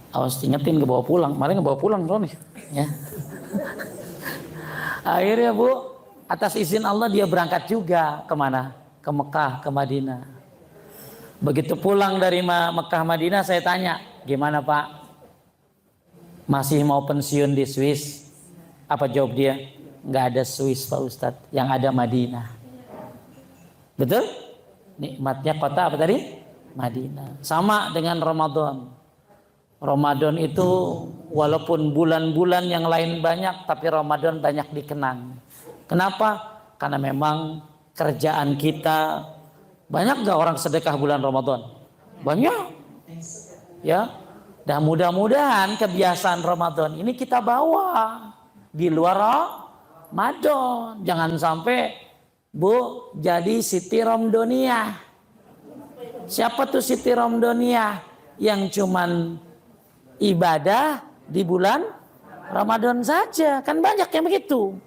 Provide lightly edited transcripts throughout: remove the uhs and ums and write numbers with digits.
Awas ingetin ke bawa pulang. Kemarin ngebawa pulang bro nih. Ya. Akhirnya Bu, atas izin Allah dia berangkat juga kemana? Ke Mekah, ke Madinah. Begitu pulang dari Mekah Madinah saya tanya, gimana Pak? Masih mau pensiun di Swiss? Apa jawab dia? Nggak ada Swiss Pak Ustadz, yang ada Madinah. Betul? Nikmatnya kota apa tadi? Madinah. Sama dengan Ramadan. Ramadan itu walaupun bulan-bulan yang lain banyak, tapi Ramadan banyak dikenang. Kenapa? Karena memang kerjaan kita, banyak gak orang sedekah bulan Ramadan? Banyak. Ya. Dan mudah-mudahan kebiasaan Ramadan ini kita bawa di luar Ramadan. Jangan sampai Bu jadi Siti Romdoniyah. Siapa tuh Siti Romdoniyah? Yang cuman ibadah di bulan Ramadan saja, kan banyak yang begitu.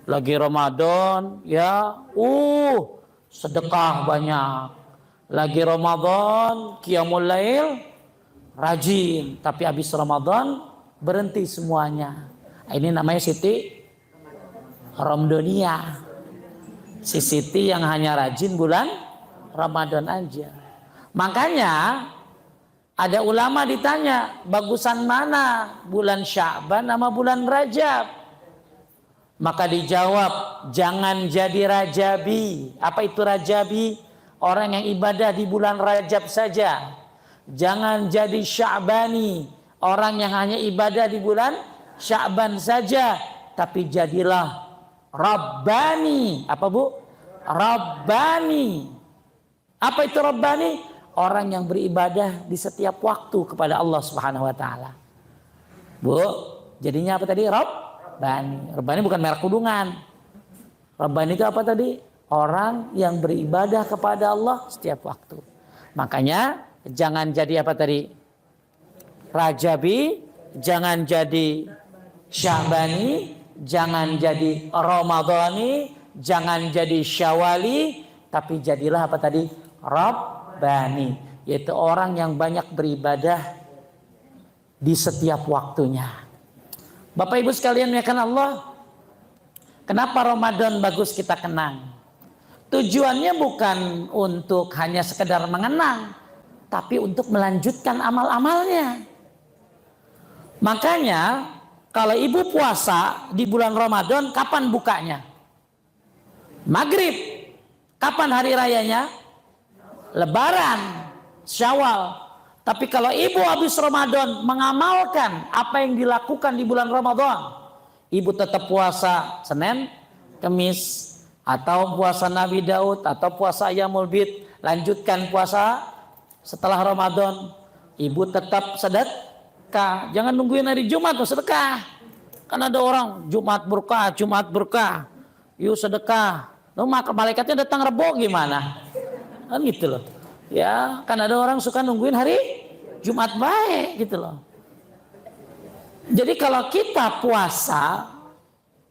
Lagi Ramadan ya, sedekah banyak. Lagi Ramadan qiyamul lail rajin, tapi habis Ramadan berhenti semuanya. Ini namanya Siti Romdoniyah. Si Siti yang hanya rajin bulan Ramadan aja. Makanya ada ulama ditanya, bagusan mana? Bulan Sya'ban sama bulan Rajab? Maka dijawab, jangan jadi Rajabi. Apa itu Rajabi? Orang yang ibadah di bulan Rajab saja. Jangan jadi Sya'bani. Orang yang hanya ibadah di bulan Sya'ban saja. Tapi jadilah Rabbani. Apa Bu? Rabbani. Apa itu Rabbani? Orang yang beribadah di setiap waktu kepada Allah Subhanahu wa taala. Bu, jadinya apa tadi? Rabbani. Rabbani bukan merek kudungan. Rabbani itu apa tadi? Orang yang beribadah kepada Allah setiap waktu. Makanya jangan jadi apa tadi? Rajabi, jangan jadi Sya'bani, jangan jadi Ramadhani, jangan jadi Syawali, tapi jadilah apa tadi? Rabbani, yaitu orang yang banyak beribadah di setiap waktunya. Bapak Ibu sekalian muliakan Allah, kenapa Ramadan bagus kita kenang? Tujuannya bukan untuk hanya sekedar mengenang, tapi untuk melanjutkan amal-amalnya. Makanya kalau ibu puasa di bulan Ramadan, kapan bukanya? Maghrib. Kapan hari rayanya? Lebaran, Syawal. Tapi kalau ibu habis Ramadan mengamalkan apa yang dilakukan di bulan Ramadan, ibu tetap puasa Senin, Kamis, atau puasa Nabi Daud, atau puasa Ayyamul Bid, lanjutkan puasa setelah Ramadan, ibu tetap sedekah. Jangan nungguin hari Jumat tuh sedekah. Kan ada orang Jumat berkah, yuk sedekah. Loh, maka malaikatnya datang Rebo gimana? Kan gitu loh. Ya, kan ada orang suka nungguin hari Jumat baik gitu loh. Jadi kalau kita puasa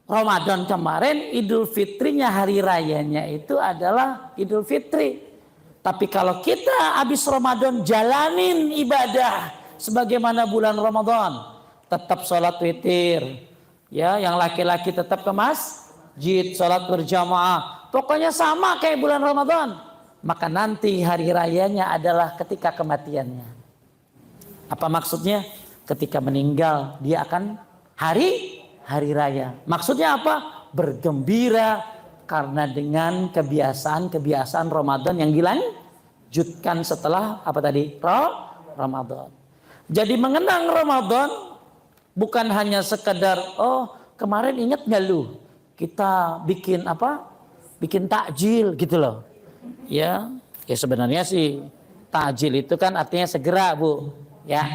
Ramadan kemarin, Idul Fitrinya hari rayanya itu adalah Idul Fitri. Tapi kalau kita habis Ramadan jalanin ibadah sebagaimana bulan Ramadan, tetap sholat witir. Ya, yang laki-laki tetap ke masjid, sholat berjamaah. Pokoknya sama kayak bulan Ramadan. Maka nanti hari rayanya adalah ketika kematiannya. Apa maksudnya? Ketika meninggal dia akan hari raya. Maksudnya apa? Bergembira karena dengan kebiasaan Ramadan yang dilanjutkan setelah apa tadi? Ramadan. Jadi mengenang Ramadan bukan hanya sekedar kemarin ingat nggak lu? Kita bikin apa? Bikin takjil gitu loh. Ya sebenarnya sih takjil itu kan artinya segera Bu, ya.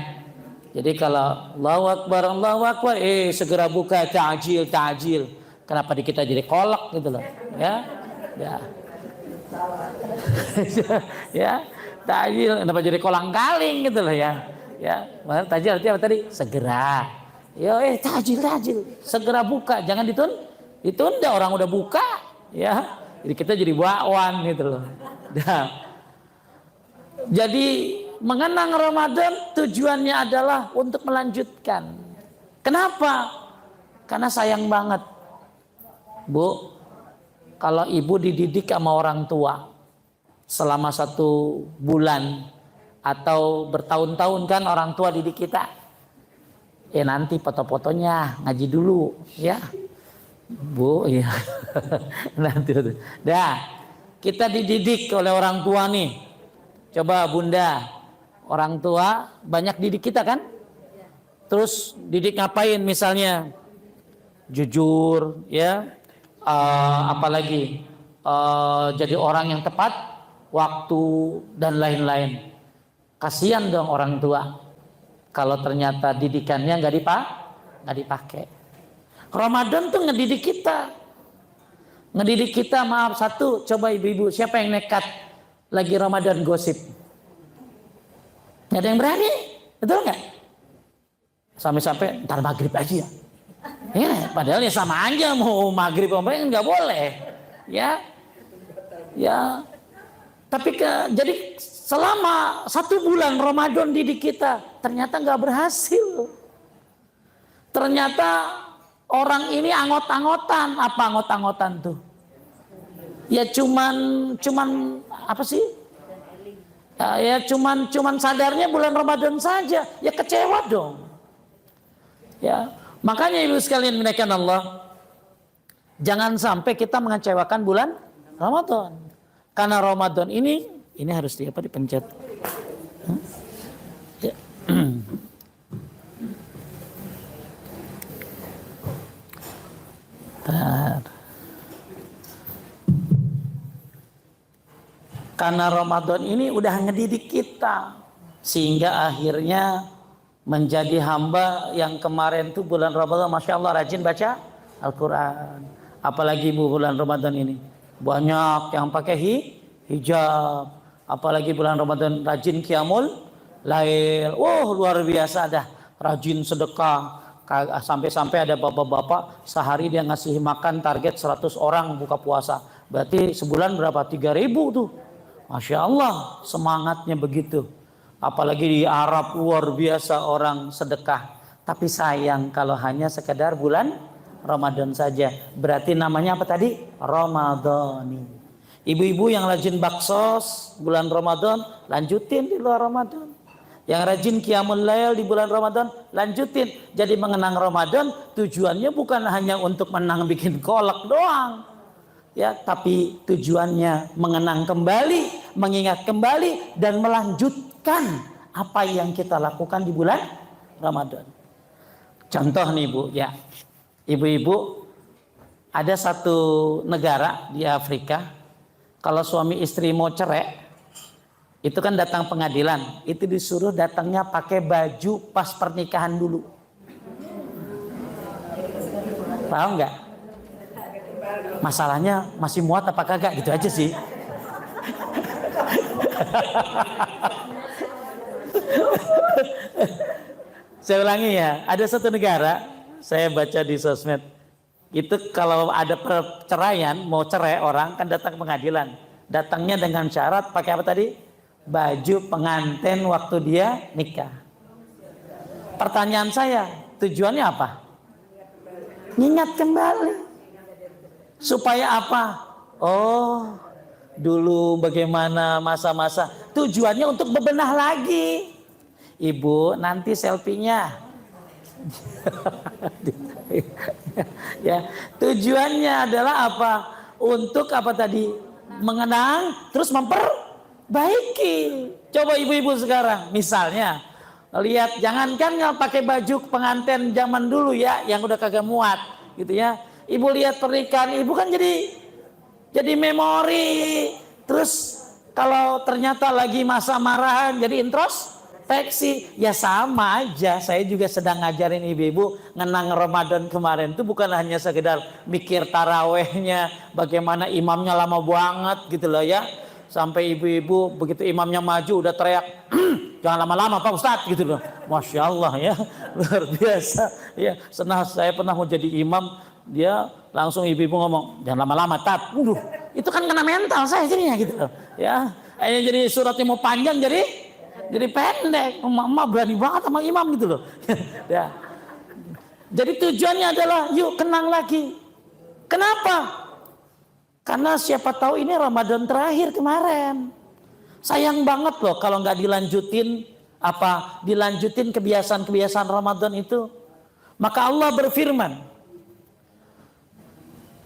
Jadi kalau Allahu Akbar, segera buka takjil. Kenapa di kita jadi kolak gitu loh, ya. Ya, takjil kenapa jadi kolang kaling gitu loh ya. Ya, makanya takjil artinya apa tadi? Segera. Ya, takjil, segera buka, jangan ditunda orang udah buka, ya. Jadi kita jadi bakwan gitu loh. Nah, jadi mengenang Ramadan tujuannya adalah untuk melanjutkan. Kenapa? Karena sayang banget, Bu, kalau ibu dididik sama orang tua selama 1 bulan atau bertahun-tahun kan orang tua didik kita. Ya nanti foto-fotonya ngaji dulu ya. Bu, ya. Nanti. Dah, kita dididik oleh orang tua nih. Coba Bunda, orang tua banyak didik kita kan? Terus didik ngapain misalnya? Jujur, ya. Apalagi jadi orang yang tepat waktu dan lain-lain. Kasihan dong orang tua kalau ternyata didikannya nggak dipakai. Ramadan tuh ngedidik kita. Maaf, satu, coba ibu-ibu, siapa yang nekat lagi Ramadan gosip? Nggak ada yang berani, betul nggak? Sampai-sampai ntar maghrib aja ya. Ya, padahal ya sama aja mau maghrib apa nggak boleh, ya. Tapi jadi selama 1 bulan Ramadan didik kita ternyata nggak berhasil. Ternyata orang ini anggot-anggotan. Apa anggot-anggotan tuh? Ya cuman apa sih? Ya cuman sadarnya bulan Ramadan saja. Ya kecewa dong. Ya, makanya ibu sekalian menaikkan Allah, jangan sampai kita mengecewakan bulan Ramadan. Karena Ramadan ini harus dipencet. Ya. Karena Ramadan ini udah ngedidik kita sehingga akhirnya menjadi hamba yang kemarin tuh bulan Ramadan Masya Allah rajin baca Al-Quran. Apalagi bulan Ramadan ini banyak yang pakai hijab. Apalagi bulan Ramadan rajin qiyamul lail. Luar biasa dah. Rajin sedekah. Sampai-sampai ada bapak-bapak sehari dia ngasih makan target 100 orang buka puasa. Berarti sebulan berapa? 3.000 tuh. Masya Allah semangatnya begitu. Apalagi di Arab luar biasa orang sedekah. Tapi sayang kalau hanya sekedar bulan Ramadan saja. Berarti namanya apa tadi? Ramadhani. Ibu-ibu yang rajin baksos bulan Ramadan, lanjutin di luar Ramadan. Yang rajin qiyamul lail di bulan Ramadan, lanjutin. Jadi mengenang Ramadan tujuannya bukan hanya untuk menang bikin kolak doang. Ya, tapi tujuannya mengenang kembali, mengingat kembali dan melanjutkan apa yang kita lakukan di bulan Ramadan. Contoh nih Bu, ya. Ibu-ibu, ada satu negara di Afrika, kalau suami istri mau cerai, itu kan datang pengadilan, itu disuruh datangnya pakai baju pas pernikahan dulu. Paham nggak? Masalahnya masih muat apa kagak gitu aja sih. Saya ulangi ya, ada satu negara, saya baca di sosmed, itu kalau ada perceraian, mau cerai orang kan datang ke pengadilan. Datangnya dengan syarat pakai apa tadi? Baju pengantin waktu dia nikah. Pertanyaan saya, tujuannya apa? Ingat kembali. Supaya apa? Oh, dulu bagaimana masa-masa. Tujuannya untuk bebenah lagi. Ibu, nanti selfie-nya. Ya, tujuannya adalah apa? Untuk apa tadi? Mengenang, terus memperbaiki. Coba ibu-ibu sekarang, misalnya, lihat, jangankan nggak pakai baju pengantin zaman dulu ya, yang udah kagak muat, gitu ya. Ibu lihat pernikahan ibu kan jadi memori. Terus kalau ternyata lagi masa marahan jadi introspeksi. Ya sama aja, saya juga sedang ngajarin ibu-ibu ngenang Ramadan kemarin itu bukan hanya sekedar mikir tarawehnya, bagaimana imamnya lama banget gitu loh ya. Sampai ibu-ibu begitu imamnya maju udah teriak, jangan lama-lama Pak Ustadz gitu loh. Masya Allah ya, luar biasa ya. Saya pernah mau jadi imam, dia langsung ibu-ibu ngomong jangan lama-lama tat. Itu kan kena mental saya jadinya gitu loh ya. Akhirnya jadi suratnya mau panjang jadi Jadi pendek, emak berani banget sama imam gitu loh. Ya. Jadi tujuannya adalah yuk kenang lagi. Kenapa? Karena siapa tahu ini Ramadan terakhir kemarin. Sayang banget loh kalau nggak dilanjutin kebiasaan-kebiasaan Ramadan itu. Maka Allah berfirman,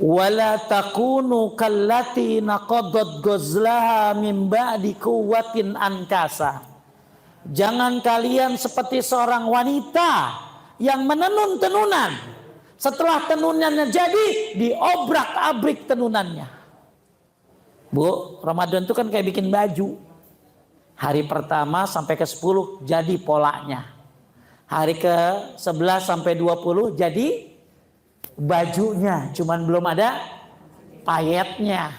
wala takunu kallati naqadat ghazlaha min ba'di quwwatin ankasa. Jangan kalian seperti seorang wanita yang menenun tenunan. Setelah tenunannya jadi, diobrak-abrik tenunannya. Bu, Ramadan itu kan kayak bikin baju. Hari pertama sampai ke 10 jadi polanya. Hari ke 11 sampai 20 jadi bajunya. Cuman belum ada payetnya.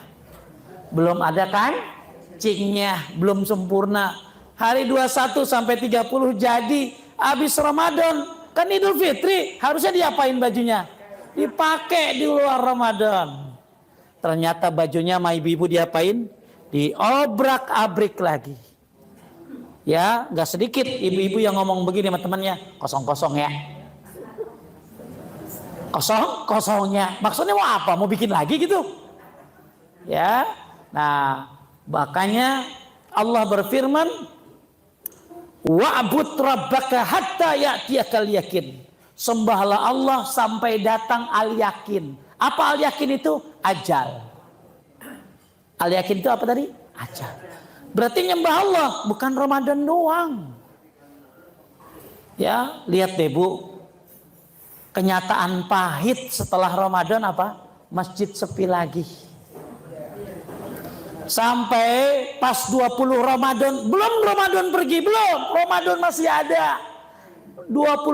Belum ada kancingnya. Belum sempurna. Hari 21 sampai 30 jadi. Habis Ramadan. Kan Idul Fitri, harusnya diapain bajunya? Dipakai di luar Ramadan. Ternyata bajunya sama ibu-ibu diapain? Diobrak-abrik lagi. Ya, gak sedikit ibu-ibu yang ngomong begini sama temannya, kosong-kosong ya. Kosong-kosongnya. Maksudnya mau apa? Mau bikin lagi gitu? Ya. Nah, makanya Allah berfirman, wa'bud rabbaka hatta ya'tiyakal yakin. Sembahlah Allah sampai datang al-yakin. Apa al-yakin itu? Ajal. Al-yakin itu apa tadi? Ajal. Berarti nyembah Allah bukan Ramadan doang. Ya, lihat deh Bu. Kenyataan pahit setelah Ramadan apa? Masjid sepi lagi. Sampai pas 20 Ramadan, belum Ramadan pergi, belum. Ramadan masih ada. 20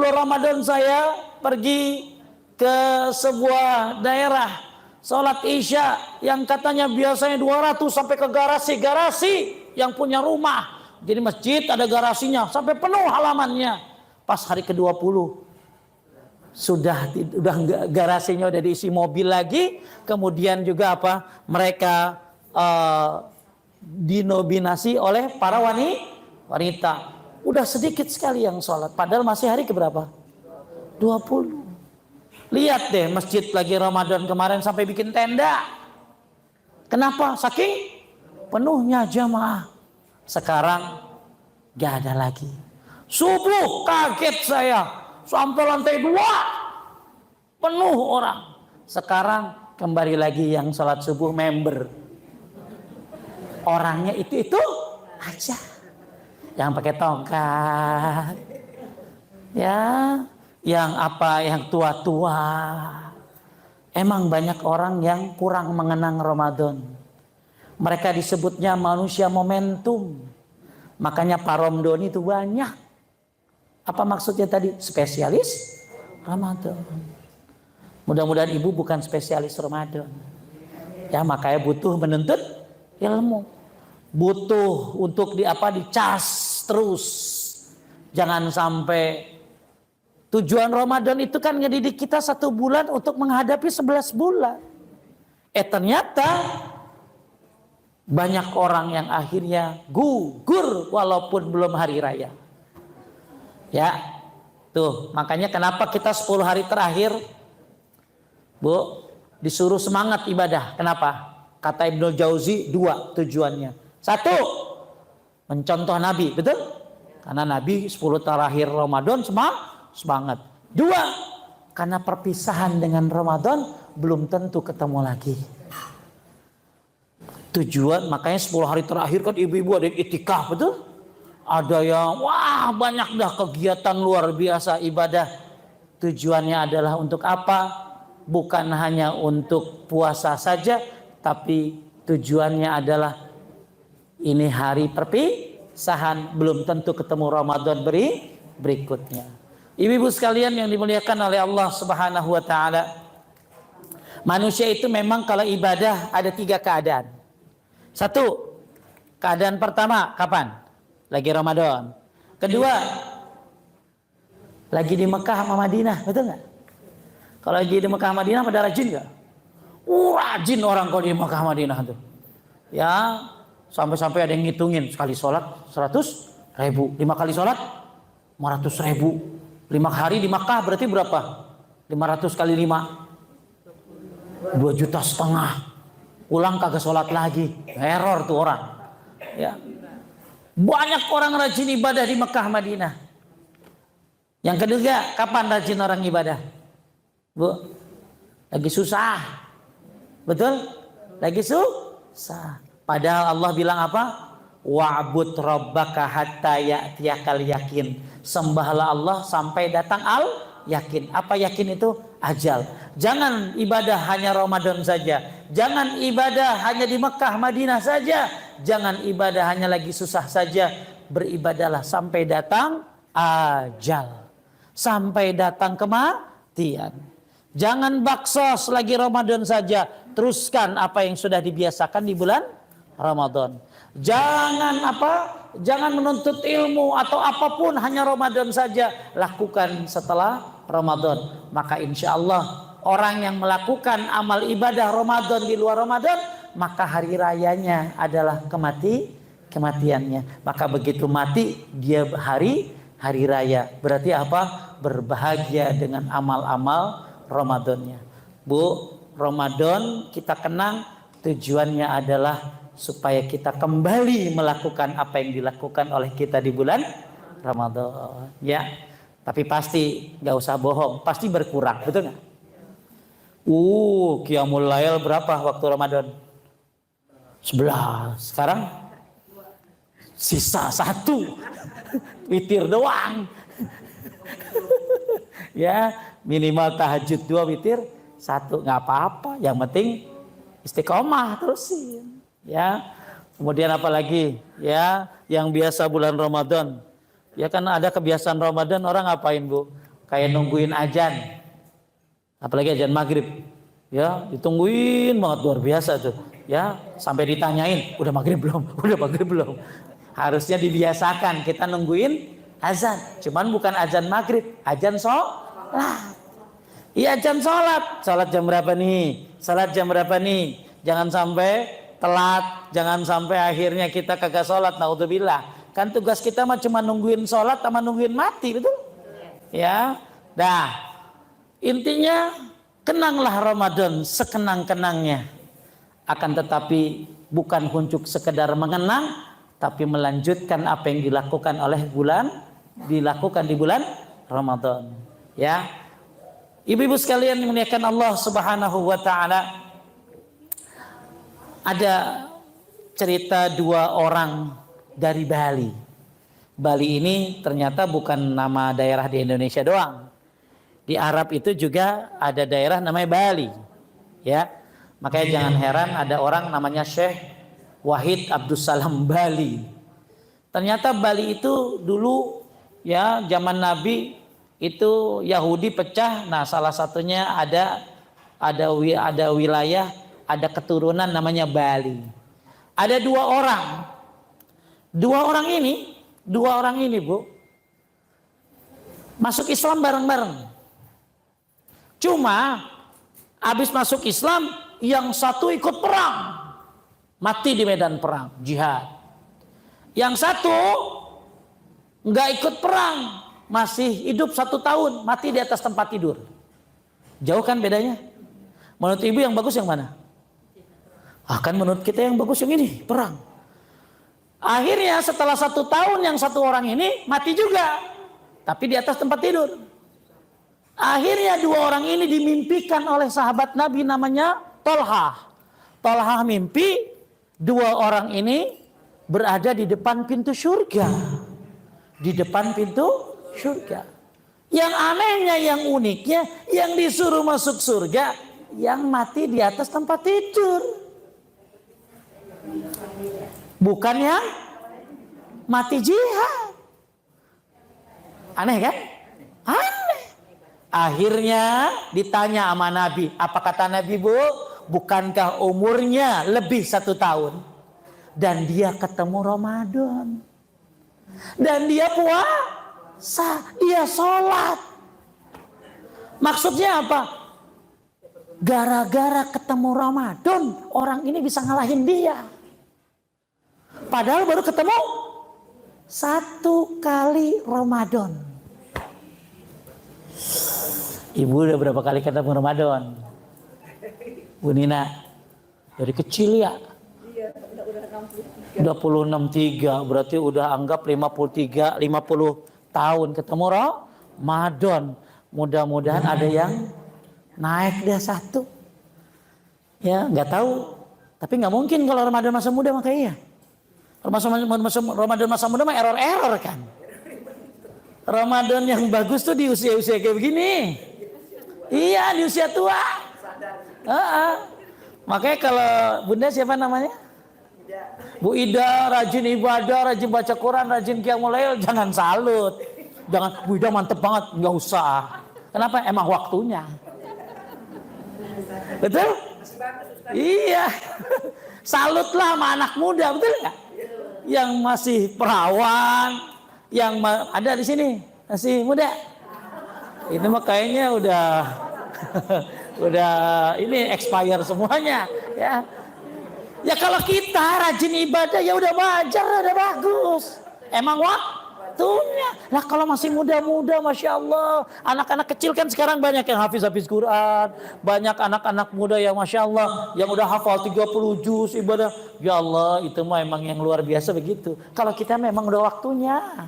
Ramadan saya pergi ke sebuah daerah, sholat Isya yang katanya biasanya 200 sampai ke garasi yang punya rumah. Jadi masjid ada garasinya sampai penuh halamannya. Pas hari ke-20 sudah garasinya udah diisi mobil lagi, kemudian juga apa? Mereka dinominasi oleh para wanita. Udah sedikit sekali yang sholat. Padahal masih hari keberapa? 20. Lihat deh masjid lagi Ramadan kemarin sampai bikin tenda. Kenapa? Saking penuhnya jamaah. Sekarang gak ada lagi. Subuh kaget saya. Sampai lantai 2 penuh orang. Sekarang kembali lagi yang sholat subuh member. Orangnya itu aja, yang pakai tongkat, ya, yang tua-tua. Emang banyak orang yang kurang mengenang Ramadan. Mereka disebutnya manusia momentum. Makanya Pak Romdon itu banyak. Apa maksudnya tadi? Spesialis Ramadan. Mudah-mudahan ibu bukan spesialis Ramadan. Ya, makanya butuh menuntut ilmu, butuh untuk dicas terus. Jangan sampai tujuan Ramadan itu kan ngedidik kita 1 bulan untuk menghadapi 11 bulan. Ternyata banyak orang yang akhirnya gugur walaupun belum hari raya. Ya, tuh makanya kenapa kita 10 hari terakhir, Bu, disuruh semangat ibadah. Kenapa? Kata Ibnu Jauzi 2 tujuannya. 1, mencontoh Nabi, betul? Karena Nabi 10 terakhir Ramadan semangat. 2, karena perpisahan dengan Ramadan belum tentu ketemu lagi. Tujuan, makanya 10 hari terakhir kan ibu-ibu ada yang itikaf, betul? Ada yang banyak dah kegiatan luar biasa ibadah. Tujuannya adalah untuk apa? Bukan hanya untuk puasa saja, tapi tujuannya adalah ini hari perpisahan, belum tentu ketemu Ramadan berikutnya. Ibu-ibu sekalian yang dimuliakan oleh Allah Subhanahu wa taala. Manusia itu memang kalau ibadah ada 3 keadaan. 1, keadaan pertama kapan? Lagi Ramadan. Kedua, lagi di Mekah sama Madinah, betul nggak? Kalau lagi di Mekah Madinah pada rajin nggak? Rajin orang kalau di Mekah Madinah tuh. Ya, sampai-sampai ada yang ngitungin sekali sholat 100 ribu. 5 kali sholat 500 ribu. 5 hari di Makkah berarti berapa? 500 kali 5 2,5 juta. Pulang kagak sholat lagi, error tuh orang. Ya. Banyak orang rajin ibadah di Mekah Madinah. Yang kedua, kapan rajin orang ibadah? Bu, lagi susah. Betul? Lagi susah. Padahal Allah bilang apa? Wa'bud rabbaka hatta ya'tiyakal yakin. Sembahlah Allah sampai datang al yakin. Apa yakin itu? Ajal. Jangan ibadah hanya Ramadan saja. Jangan ibadah hanya di Mekah Madinah saja. Jangan ibadah hanya lagi susah saja. Beribadahlah sampai datang ajal. Sampai datang kematian. Jangan baksos lagi Ramadan saja. Teruskan apa yang sudah dibiasakan di bulan Ramadan. Jangan Jangan menuntut ilmu atau apapun hanya Ramadan saja. Lakukan setelah Ramadan. Maka insya Allah orang yang melakukan amal ibadah Ramadan di luar Ramadan, maka hari rayanya adalah kematiannya. Maka begitu mati dia hari raya. Berarti apa? Berbahagia dengan amal-amal Ramadannya. Bu, Ramadan kita kenang tujuannya adalah supaya kita kembali melakukan apa yang dilakukan oleh kita di bulan Ramadan. Ya, tapi pasti nggak usah bohong, pasti berkurang, betul nggak? Qiyamul Lail berapa waktu Ramadan? 11. Sekarang sisa 1. Witir doang. Ya, minimal tahajud 2, witir 1, nggak apa-apa. Yang penting istiqomah terusin. Ya, kemudian apa lagi? Ya, yang biasa bulan Ramadan. Ya kan ada kebiasaan Ramadan orang ngapain, Bu? Kayak nungguin azan. Apalagi azan maghrib. Ya, ditungguin banget, luar biasa tuh. Ya, sampai ditanyain, udah maghrib belum? Udah maghrib belum? Harusnya dibiasakan kita nungguin azan. Cuman bukan azan maghrib, azan sholat. Iya, azan sholat. Sholat jam berapa nih? Sholat jam berapa nih? Jangan sampai telat, jangan sampai akhirnya kita kagak sholat, naudzubillah. Kan tugas kita mah cuma nungguin sholat sama nungguin mati, betul? Ya, dah. Intinya kenanglah Ramadan sekenang-kenangnya. Akan tetapi bukan untuk sekedar mengenang, tapi melanjutkan apa yang dilakukan di bulan Ramadan. Ya, ibu-ibu sekalian dimuliakan Allah Subhanahu wa Ta'ala. Ada cerita 2 orang dari Bali. Bali ini ternyata bukan nama daerah di Indonesia doang. Di Arab itu juga ada daerah namanya Bali. Ya, makanya jangan heran ada orang namanya Syekh Wahid Abdussalam Bali. Ternyata Bali itu dulu ya zaman Nabi itu Yahudi pecah. Nah, salah satunya ada wilayah, ada keturunan namanya Bali. Ada 2 orang. 2 orang ini, Bu, masuk Islam bareng-bareng. Cuma habis masuk Islam, yang satu ikut perang, mati di medan perang, jihad. Yang satu nggak ikut perang, masih hidup 1 tahun, mati di atas tempat tidur. Jauh kan bedanya? Menurut ibu yang bagus yang mana? Kan menurut kita yang bagus yang ini, perang. Akhirnya setelah 1 tahun yang 1 orang ini mati juga, tapi di atas tempat tidur. Akhirnya 2 orang ini dimimpikan oleh sahabat Nabi namanya Tolhah. Tolhah mimpi 2 orang ini berada di depan pintu surga. Di depan pintu surga. Yang anehnya, yang uniknya, yang disuruh masuk surga, yang mati di atas tempat tidur. Bukan yang mati jihad. Aneh kan? Aneh. Akhirnya ditanya sama Nabi. Apa kata Nabi, Bu? Bukankah umurnya lebih 1 tahun? Dan dia ketemu Ramadan. Dan dia puasa. Dia sholat. Maksudnya apa? Gara-gara ketemu Ramadan, orang ini bisa ngalahin dia. Padahal baru ketemu 1 kali Ramadan. Ibu udah berapa kali ketemu Ramadan? Bu Nina, dari kecil ya? Iya, udah 63, berarti udah anggap 50 tahun ketemu Ramadan. Mudah-mudahan ada yang naik dah 1. Ya, nggak tahu. Tapi nggak mungkin kalau Ramadan masa muda makanya. Ramadan masa muda mah error kan. Ramadan yang bagus tuh di usia-usia kayak begini. Iya, di usia tua. Makanya kalau Bunda siapa namanya? Bu Ida, rajin ibadah, rajin baca Quran, rajin qiyamul lail, jangan salut. Jangan, Bu Ida mantep banget, nggak usah. Kenapa? Emang waktunya. Betul? Iya. Salutlah sama anak muda, betul nggak? Yang masih perawan, yang ada di sini masih muda. Ini mah kayaknya udah udah ini expire semuanya ya. Ya kalau kita rajin ibadah ya udah wajar, udah bagus. Emang waktunya. Lah kalau masih muda-muda, masya Allah, anak-anak kecil kan sekarang banyak yang hafiz Quran, banyak anak-anak muda yang masya Allah yang udah hafal 30 juz ibadah. Ya Allah, itu mah emang yang luar biasa begitu. Kalau kita memang udah waktunya.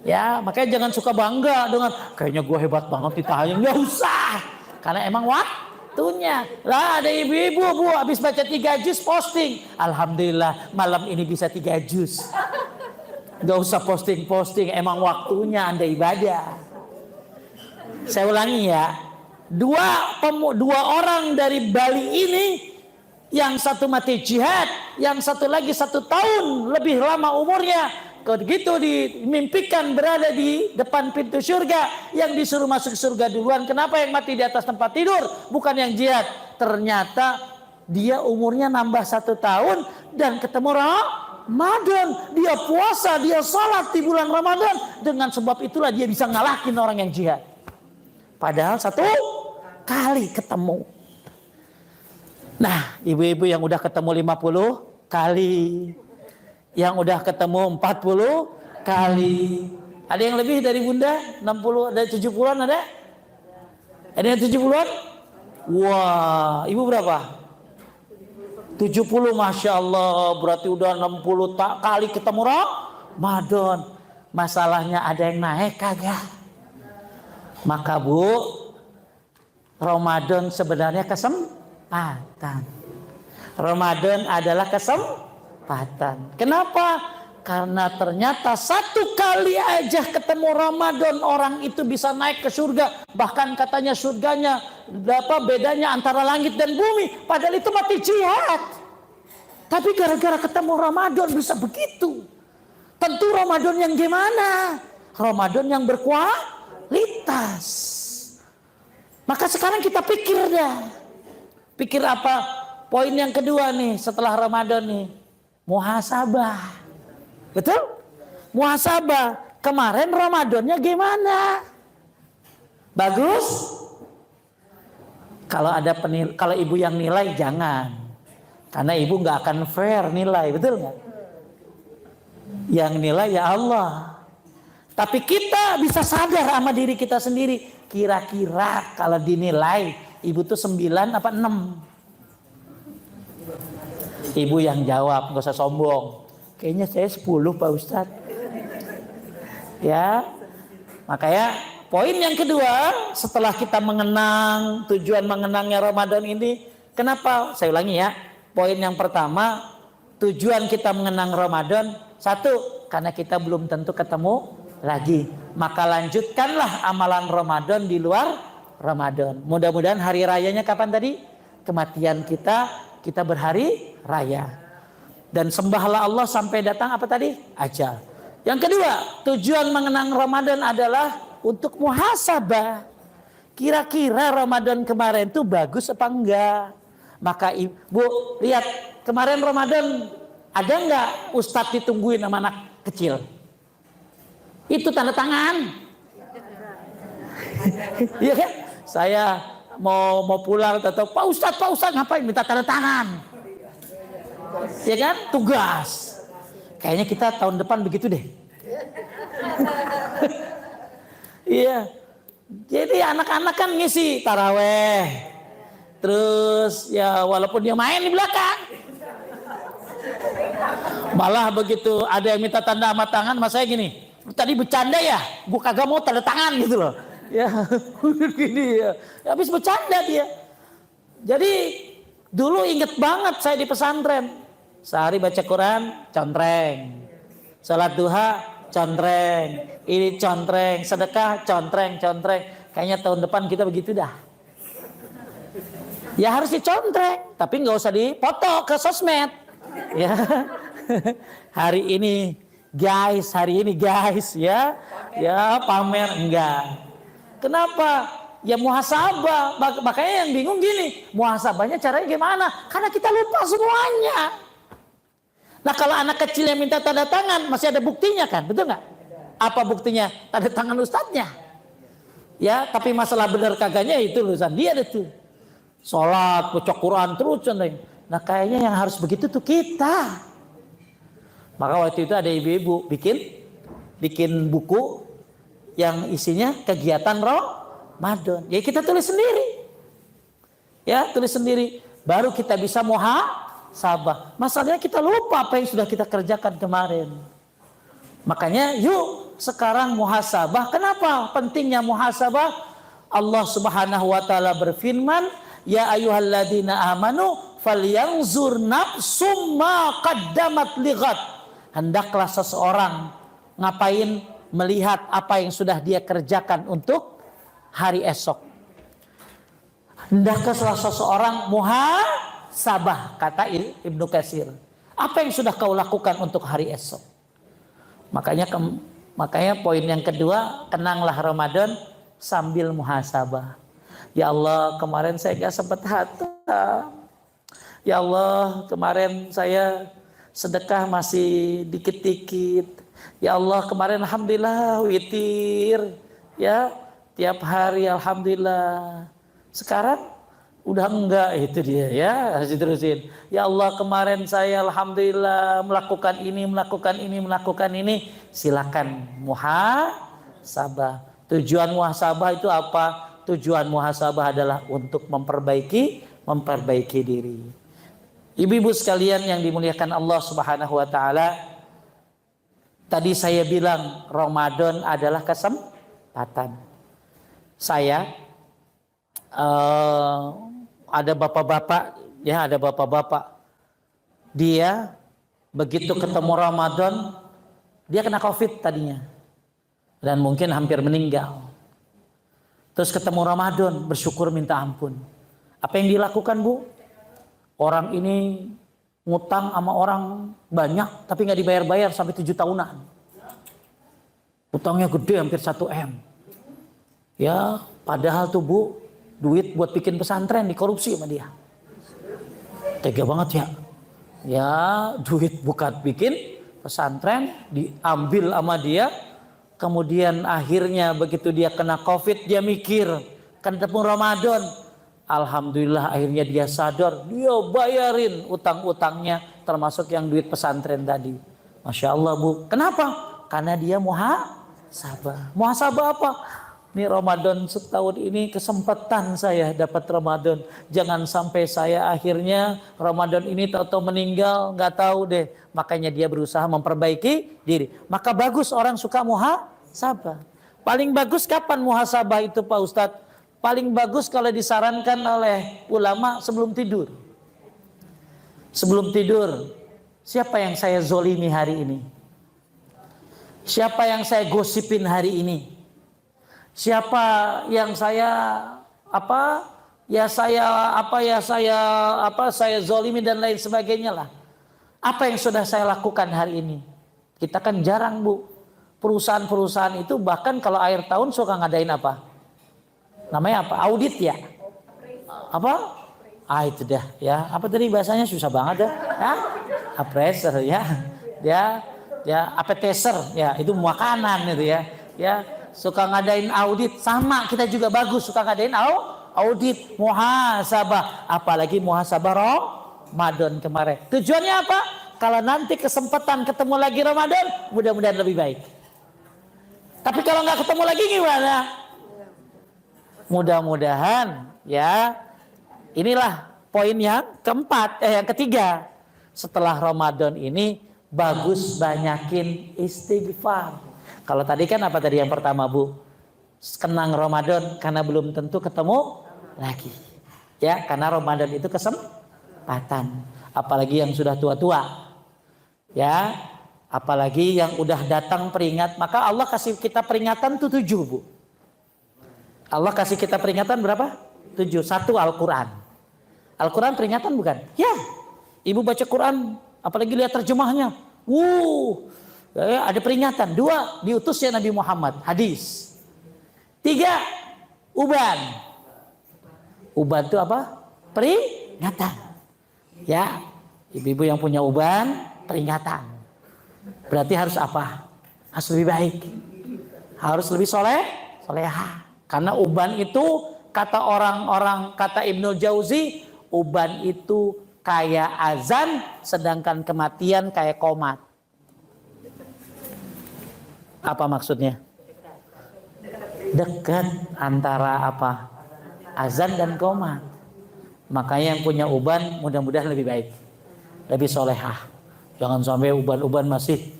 Ya, makanya jangan suka bangga dengan kayaknya gue hebat banget ditanya. Nggak usah. Karena emang waktunya. Lah ada ibu-ibu, Bu, habis baca 3 juz posting. Alhamdulillah malam ini bisa 3 juz. Nggak usah posting-posting, emang waktunya Anda ibadah. Saya ulangi ya. Dua orang dari Bali ini, yang satu mati jihad, yang satu lagi 1 tahun lebih lama umurnya. Begitu dimimpikan berada di depan pintu surga, yang disuruh masuk surga duluan. Kenapa yang mati di atas tempat tidur? Bukan yang jihad. Ternyata dia umurnya nambah 1 tahun dan ketemu Ramadan. Dia puasa, dia salat di bulan Ramadan. Dengan sebab itulah dia bisa ngalahin orang yang jihad. Padahal 1 kali ketemu. Nah, ibu-ibu yang udah ketemu 50 kali, yang udah ketemu 40 kali. Ada yang lebih dari Bunda? 60, ada 70-an ada? Ada yang 70-an? Wah, ibu berapa? 70, masya Allah. Berarti udah 60 kali ketemu Ramadan. Masalahnya ada yang naik kagak? Maka Bu, Ramadan sebenarnya kesempatan. Ramadan adalah kesempatan. Kenapa? Karena ternyata 1 kali aja ketemu Ramadan orang itu bisa naik ke surga. Bahkan katanya surganya bedanya antara langit dan bumi. Padahal itu mati jihad. Tapi gara-gara ketemu Ramadan bisa begitu. Tentu Ramadan yang gimana? Ramadan yang berkualitas. Maka sekarang kita pikir dah. Pikir apa? Poin yang kedua nih setelah Ramadan nih. Muhasabah. Betul? Muhasabah. Kemarin Ramadannya gimana? Bagus? Kalau ibu yang nilai jangan. Karena ibu nggak akan fair nilai, betul nggak? Yang nilai ya Allah. Tapi kita bisa sadar sama diri kita sendiri. Kira-kira kalau dinilai ibu tuh 9 apa 6? Ibu yang jawab, gak usah sombong. Kayaknya saya 10 Pak Ustadz. Ya, makanya poin yang kedua setelah kita mengenang tujuan mengenangnya Ramadan ini, kenapa? Saya ulangi ya. Poin yang pertama, tujuan kita mengenang Ramadan, 1, karena kita belum tentu ketemu lagi. Maka lanjutkanlah amalan Ramadan di luar Ramadan. Mudah-mudahan hari rayanya kapan tadi? Kematian kita berhari raya. Dan sembahlah Allah sampai datang apa tadi? Ajal. Yang kedua, tujuan mengenang Ramadan adalah untuk muhasabah. Kira-kira Ramadan kemarin itu bagus apa enggak? Maka ibu lihat kemarin Ramadan ada enggak ustadz ditungguin sama anak kecil? Itu tanda tangan. Iya kan? Saya mau pulang atau Pak Ustadz ngapain minta tanda tangan? Ya kan? Tugas. Kayaknya kita tahun depan begitu deh. Iya. Jadi anak-anak kan ngisi taraweh. Terus ya walaupun dia main di belakang. Malah begitu ada yang minta tanda sama tangan, mas saya gini, tadi bercanda ya, gua kagak mau tanda tangan gitu loh. Ya, gini ya. Habis bercanda dia. Jadi dulu inget banget saya di pesantren. Sehari baca Quran, contreng. Salat duha, contreng. Ini contreng, sedekah, contreng. Kayaknya tahun depan kita begitu dah. Ya harus dicontreng, tapi nggak usah dipoto ke sosmed. Ya, hari ini guys, ya pamer enggak. Kenapa? Ya muhasabah. Makanya yang bingung gini, muhasabahnya caranya gimana? Karena kita lupa semuanya. Nah kalau anak kecil yang minta tanda tangan masih ada buktinya kan, betul nggak? Apa buktinya? Tanda tangan ustadznya. Ya, tapi masalah benar kagaknya itu urusan dia deh tuh. Sholat, baca Quran terus contohnya. Nah kayaknya yang harus begitu tuh kita. Maka waktu itu ada ibu-ibu bikin buku yang isinya kegiatan Ramadan. Ya kita tulis sendiri. Ya tulis sendiri. Baru kita bisa muhasabah. Masalahnya kita lupa apa yang sudah kita kerjakan kemarin. Makanya yuk sekarang muhasabah. Kenapa pentingnya muhasabah? Allah Subhanahu wa taala berfirman, ya ayyuhalladzina amanu falyanzur nafsum ma qaddamat lighad. Hendaklah seseorang ngapain melihat apa yang sudah dia kerjakan untuk hari esok. Hendaklah seseorang muhasabah, kata Ibnu Katsir. Apa yang sudah kau lakukan untuk hari esok? Makanya poin yang kedua, kenanglah Ramadan sambil muhasabah. Ya Allah, kemarin saya gak sempat hatam. Ya Allah, kemarin saya sedekah masih dikit-dikit. Ya Allah, kemarin alhamdulillah witir. Ya, tiap hari alhamdulillah. Sekarang udah enggak, itu dia ya, harus diterusin. Ya Allah, kemarin saya alhamdulillah melakukan ini. Silakan muhasabah. Tujuan muhasabah itu apa? Tujuan muhasabah adalah untuk memperbaiki diri. Ibu-ibu sekalian yang dimuliakan Allah Subhanahu wa taala, tadi saya bilang Ramadan adalah kesempatan. Saya ada bapak-bapak, dia begitu ketemu Ramadan, dia kena COVID tadinya dan mungkin hampir meninggal. Terus ketemu Ramadan, bersyukur minta ampun. Apa yang dilakukan, Bu? Orang ini ngutang sama orang banyak tapi nggak dibayar-bayar sampai 7 tahunan. Utangnya gede, hampir 1 M. Ya, padahal tuh Bu, duit buat bikin pesantren dikorupsi sama dia. Tega banget ya. Ya, duit bukan bikin pesantren diambil sama dia. Kemudian akhirnya begitu dia kena COVID, dia mikir, kan ketemu Ramadan. Alhamdulillah akhirnya dia sadar, dia bayarin utang-utangnya termasuk yang duit pesantren tadi. Masya Allah Bu. Kenapa? Karena dia muhasabah. Muhasabah apa? Ini Ramadan setahun ini kesempatan saya dapat Ramadan. Jangan sampai saya akhirnya Ramadan ini tahu-tahu meninggal, nggak tahu deh. Makanya dia berusaha memperbaiki diri. Maka bagus orang suka muhasabah. Paling bagus kapan muhasabah itu Pak Ustadz? Paling bagus kalau disarankan oleh ulama sebelum tidur. Sebelum tidur, siapa yang saya zolimi hari ini? Siapa yang saya gosipin hari ini? Siapa yang saya saya zolimi dan lain sebagainya lah. Apa yang sudah saya lakukan hari ini? Kita kan jarang Bu. Perusahaan-perusahaan itu bahkan kalau akhir tahun suka ngadain apa? Namanya apa? Audit ya? Apa? Itu dah ya. Apa tadi bahasanya susah banget dah. Ya? Appraiser ya. Ya, appetizer ya, itu makanan itu ya. Ya, suka ngadain audit, sama kita juga bagus suka ngadain audit, muhasabah, apalagi muhasabah Ramadan kemarin. Tujuannya apa? Kalau nanti kesempatan ketemu lagi Ramadan, mudah-mudahan lebih baik. Tapi kalau nggak ketemu lagi gimana? Mudah-mudahan ya. Inilah poin yang keempat, yang ketiga. Setelah Ramadan ini bagus banyakin istighfar. Kalau tadi kan apa tadi yang pertama, Bu? Kenang Ramadan karena belum tentu ketemu lagi. Ya, karena Ramadan itu kesempatan. Apalagi yang sudah tua-tua. Ya, apalagi yang udah datang peringat, maka Allah kasih kita peringatan tuh 7, Bu. Allah kasih kita peringatan berapa? 7. 1 Al-Quran. Al-Quran peringatan bukan? Ya. Ibu baca Quran, apalagi lihat terjemahnya. Ada peringatan. 2 diutusnya Nabi Muhammad. Hadis. 3 uban. Uban itu apa? Peringatan. Ya. Ibu-ibu yang punya uban, peringatan. Berarti harus apa? Harus lebih baik. Harus lebih soleha. Karena uban itu kata orang-orang, kata Ibnu Jauzi, uban itu kayak azan, sedangkan kematian kayak komat. Apa maksudnya? Dekat antara apa? Azan dan komat. Makanya yang punya uban mudah-mudahan lebih baik, lebih solehah. Jangan sampai uban-uban masih,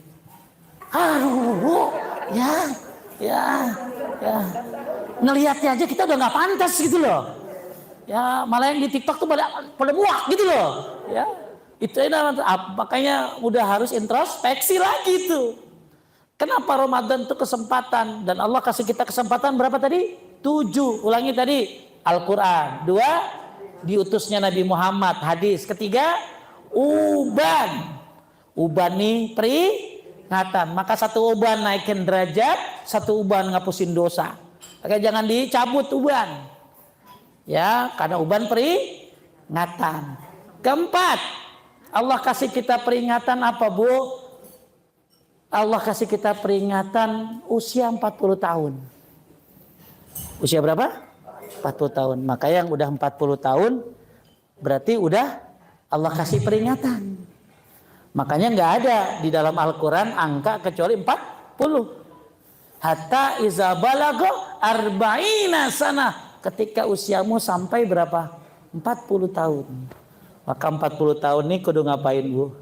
aduh, ya. Ngelihatnya aja kita udah nggak pantas gitu loh. Ya, malah yang di TikTok tuh pada muak gitu loh. Ya, itu makanya udah harus introspeksi lagi tuh. Kenapa Ramadan itu kesempatan dan Allah kasih kita kesempatan berapa tadi? 7. Ulangi tadi, Al-Quran. 2 diutusnya Nabi Muhammad. Hadis. 3 uban. Uban nih peringatan. Maka 1 uban naikin derajat, 1 uban ngapusin dosa. Maka jangan dicabut uban. Ya, karena uban peringatan. 4, Allah kasih kita peringatan apa, Bu? Allah kasih kita peringatan usia 40 tahun. Usia berapa? 40 tahun. Maka yang udah 40 tahun berarti udah Allah kasih peringatan. Makanya nggak ada di dalam Al-Quran angka kecuali 40. Hatta iza balago arba'ina sana. Ketika usiamu sampai berapa? 40 tahun. Maka 40 tahun nih kudu ngapain, Bu?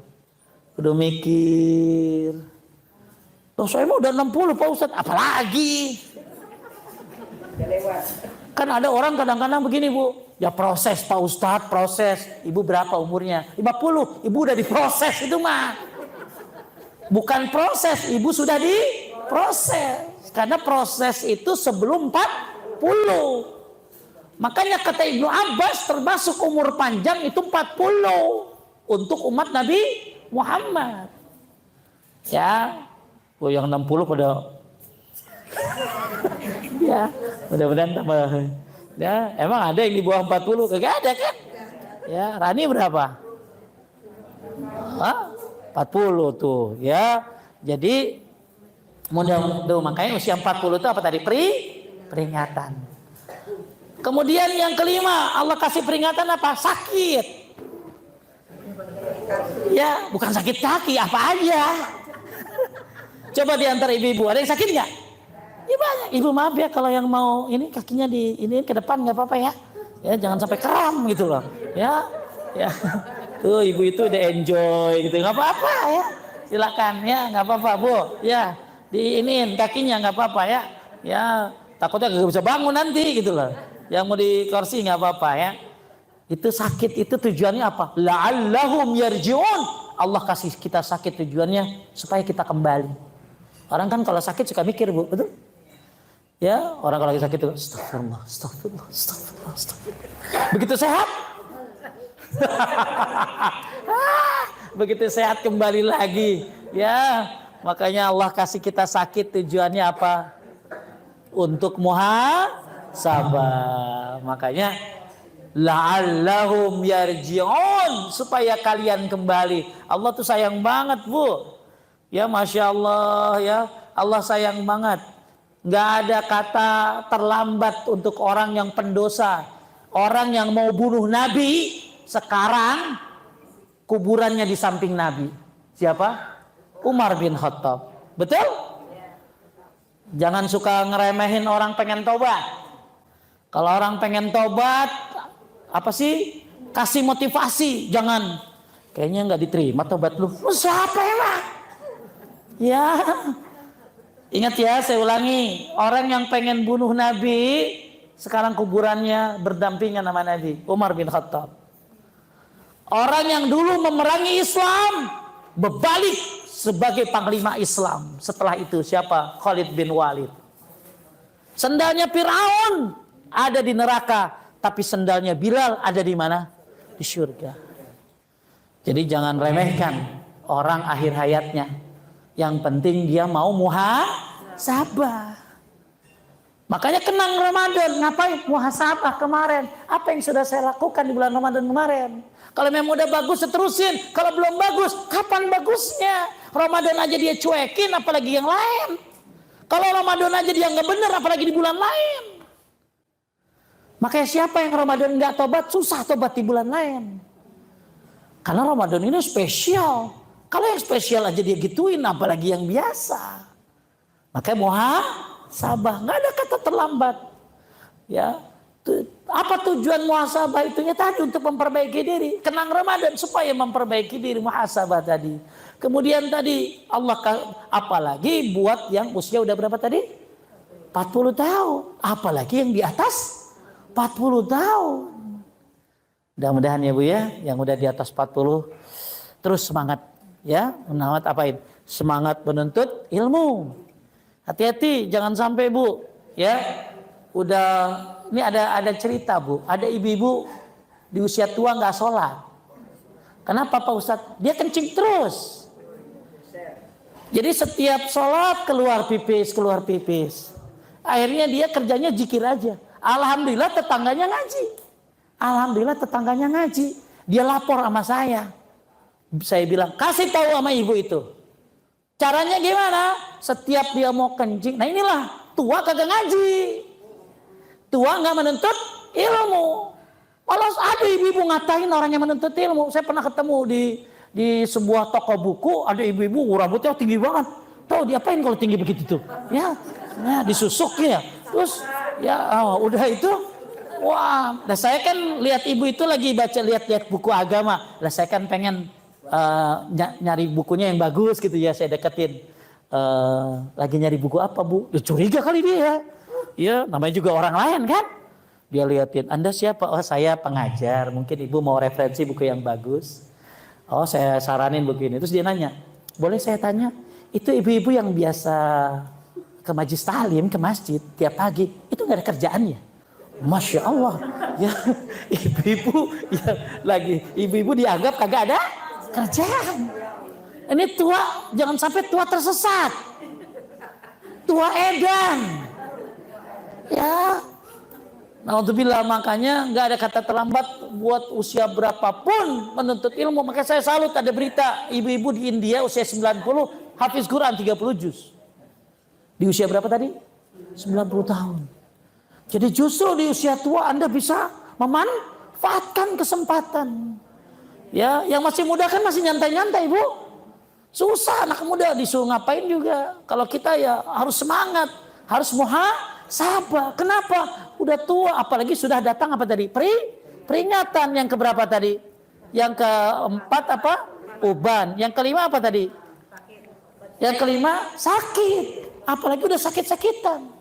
Kudu mikir. Loh, saya mah udah 60 Pak Ustadz. Apalagi? Kan ada orang kadang-kadang begini, Bu. Ya proses Pak Ustadz, proses. Ibu berapa umurnya? 50. Ibu udah diproses itu mah. Bukan proses, ibu sudah diproses. Karena proses itu sebelum 40. Makanya kata Ibnu Abbas termasuk umur panjang itu 40 untuk umat Nabi Muhammad. Ya, yang 60 pada ya, mudah-mudahan tambah. Ya, emang ada yang di bawah 40? Kagak ada kan? Ya, Rani berapa? 40 tuh, ya. Jadi makanya usia 40 itu apa tadi? Peringatan. Kemudian yang kelima, Allah kasih peringatan apa? Sakit. Ya, bukan sakit kaki, apa aja. Coba di antara ibu-ibu, ada yang sakit nggak? Ya banyak. Ibu maaf ya kalau yang mau ini kakinya ini ke depan nggak apa-apa ya. Ya jangan sampai kram gitu loh. Ya. Tuh ibu itu udah enjoy gitu, nggak apa-apa ya. Silakan ya, nggak apa-apa Bu. Ya diinin kakinya nggak apa-apa ya. Ya takutnya nggak bisa bangun nanti gitu loh. Yang mau di kursi nggak apa-apa ya. Itu sakit itu tujuannya apa? La'allahum yarji'un. Allah kasih kita sakit tujuannya supaya kita kembali. Orang kan kalau sakit suka mikir, Bu, betul? Ya, orang kalau lagi sakit itu astagfirullah. Begitu sehat. Begitu sehat kembali lagi. Ya, makanya Allah kasih kita sakit tujuannya apa? Untuk muhasabah. Makanya la'allahum yarji'un, supaya kalian kembali. Allah tuh sayang banget, Bu. Ya, Masya Allah ya. Allah sayang banget. Nggak ada kata terlambat untuk orang yang pendosa. Orang yang mau bunuh Nabi, sekarang kuburannya di samping Nabi. Siapa? Umar bin Khattab. Betul? Jangan suka ngeremehin orang pengen tobat. Kalau orang pengen tobat, apa sih? Kasih motivasi, jangan. Kayaknya nggak diterima tobat lu. Siapa emang? Ya, ingat ya, saya ulangi. Orang yang pengen bunuh Nabi, sekarang kuburannya berdampingan sama Nabi. Umar bin Khattab. Orang yang dulu memerangi Islam, berbalik sebagai panglima Islam. Setelah itu siapa? Khalid bin Walid. Sendalnya Fir'aun ada di neraka, tapi sendalnya Bilal ada di mana? Di surga. Jadi jangan remehkan orang akhir hayatnya. Yang penting dia mau muhasabah. Makanya kenang Ramadan. Ngapain? Muhasabah kemarin. Apa yang sudah saya lakukan di bulan Ramadan kemarin? Kalau memang udah bagus, terusin. Kalau belum bagus, kapan bagusnya? Ramadan aja dia cuekin, apalagi yang lain. Kalau Ramadan aja dia nggak bener, apalagi di bulan lain. Makanya siapa yang Ramadan nggak tobat, susah tobat di bulan lain. Karena Ramadan ini spesial. Kalau yang spesial aja dia gituin, apalagi yang biasa. Makanya muhasabah, nggak ada kata terlambat. Ya, apa tujuan muhasabah itu? Ya tadi untuk memperbaiki diri. Kenang Ramadan supaya memperbaiki diri, muhasabah tadi. Kemudian tadi Allah, apalagi buat yang usia udah berapa tadi? 40 tahun. Apalagi yang di atas 40 tahun. Mudah-mudahan ya Bu ya, yang udah di atas 40 terus semangat ya, menamat apain? Semangat menuntut ilmu. Hati-hati jangan sampai Bu ya. Udah ini ada cerita Bu, ada ibu-ibu di usia tua nggak sholat. Kenapa Pak Ustadz? Dia kencing terus. Jadi setiap sholat keluar pipis. Akhirnya dia kerjanya zikir aja. Alhamdulillah tetangganya ngaji. Dia lapor sama saya. Saya bilang, kasih tahu sama ibu itu. Caranya gimana? Setiap dia mau kencing. Nah inilah, tua kagak ngaji. Tua nggak menuntut ilmu. Malah ada ibu-ibu ngatain orang yang menuntut ilmu. Saya pernah ketemu di sebuah toko buku, ada ibu-ibu rambutnya tinggi banget. Tahu diapain kalau tinggi begitu tuh? Ya disusuk ya. Terus ya udah itu, wah. Nah saya kan lihat ibu itu lagi lihat buku agama. Nah saya kan pengen nyari bukunya yang bagus gitu ya. Saya deketin. Lagi nyari buku apa Bu? Ya, curiga kali dia. Ya namanya juga orang lain kan. Dia liatin, Anda siapa? Oh saya pengajar. Mungkin ibu mau referensi buku yang bagus. Oh saya saranin begini. Terus dia nanya, boleh saya tanya? Itu ibu-ibu yang biasa ke majlis taklim, ke masjid tiap pagi, itu nggak ada kerjaannya? Masya Allah, ya ibu-ibu dianggap kagak ada kerjaan. Ini tua, jangan sampai tua tersesat, tua edan, ya. Alhamdulillah, makanya nggak ada kata terlambat buat usia berapapun menuntut ilmu. Maka saya salut ada berita ibu-ibu di India usia 90 hafiz Quran 30 juz. Di usia berapa tadi? 90 tahun. Jadi justru di usia tua Anda bisa memanfaatkan kesempatan. Ya, yang masih muda kan masih nyantai-nyantai Bu. Susah anak muda disuruh ngapain juga. Kalau kita ya harus semangat, harus muhasabah. Kenapa? Udah tua, apalagi sudah datang apa tadi? Peringatan yang keberapa tadi? Yang keempat apa? Uban. Yang kelima apa tadi? Yang kelima sakit. Apalagi udah sakit-sakitan.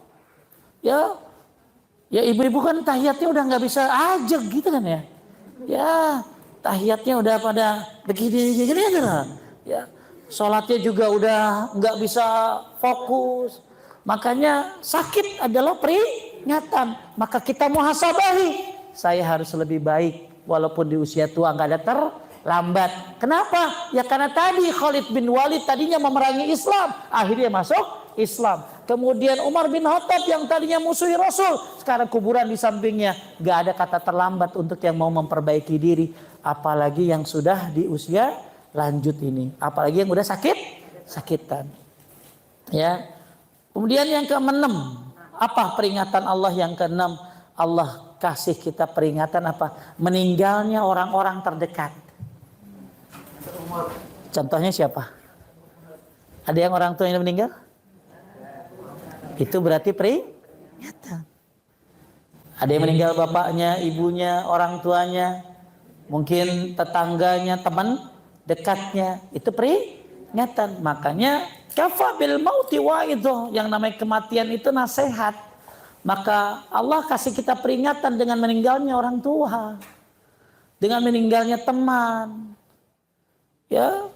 Ya ibu-ibu kan tahiyatnya udah nggak bisa aja gitu kan ya. Ya tahiyatnya udah pada begini aja. Ya sholatnya juga udah nggak bisa fokus. Makanya sakit adalah peringatan. Maka kita muhasabahi. Saya harus lebih baik walaupun di usia tua nggak ada terlambat. Kenapa? Ya karena tadi Khalid bin Walid tadinya memerangi Islam, akhirnya masuk Islam. Kemudian Umar bin Khattab yang tadinya musuhi Rasul, sekarang kuburan di sampingnya. Nggak ada kata terlambat untuk yang mau memperbaiki diri. Apalagi yang sudah di usia lanjut ini. Apalagi yang udah sakitan. Ya. Kemudian yang ke-6, apa peringatan Allah yang ke-6? Allah kasih kita peringatan apa? Meninggalnya orang-orang terdekat. Contohnya siapa? Ada yang orang tuanya meninggal? Itu berarti peringatan. Ada yang meninggal bapaknya, ibunya, orang tuanya, mungkin tetangganya, teman dekatnya, itu peringatan. Makanya kafa bil mauti wa'idho, yang namanya kematian itu nasihat. Maka Allah kasih kita peringatan dengan meninggalnya orang tua, dengan meninggalnya teman. Ya.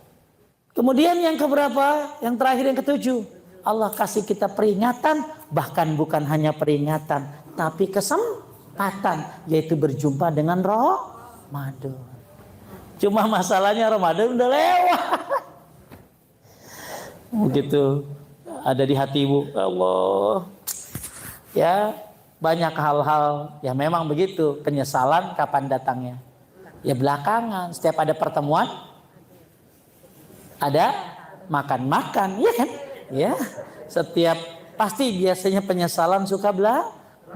Kemudian yang keberapa? Yang terakhir, yang ketujuh, Allah kasih kita peringatan, bahkan bukan hanya peringatan, tapi kesempatan, yaitu berjumpa dengan Ramadan. Cuma masalahnya Ramadan udah lewat. Begitu ada di hati ibu, Allah. Ya, banyak hal-hal ya memang begitu. Penyesalan kapan datangnya? Ya belakangan. Setiap ada pertemuan, ada makan-makan, ya kan? Ya, setiap pasti biasanya penyesalan suka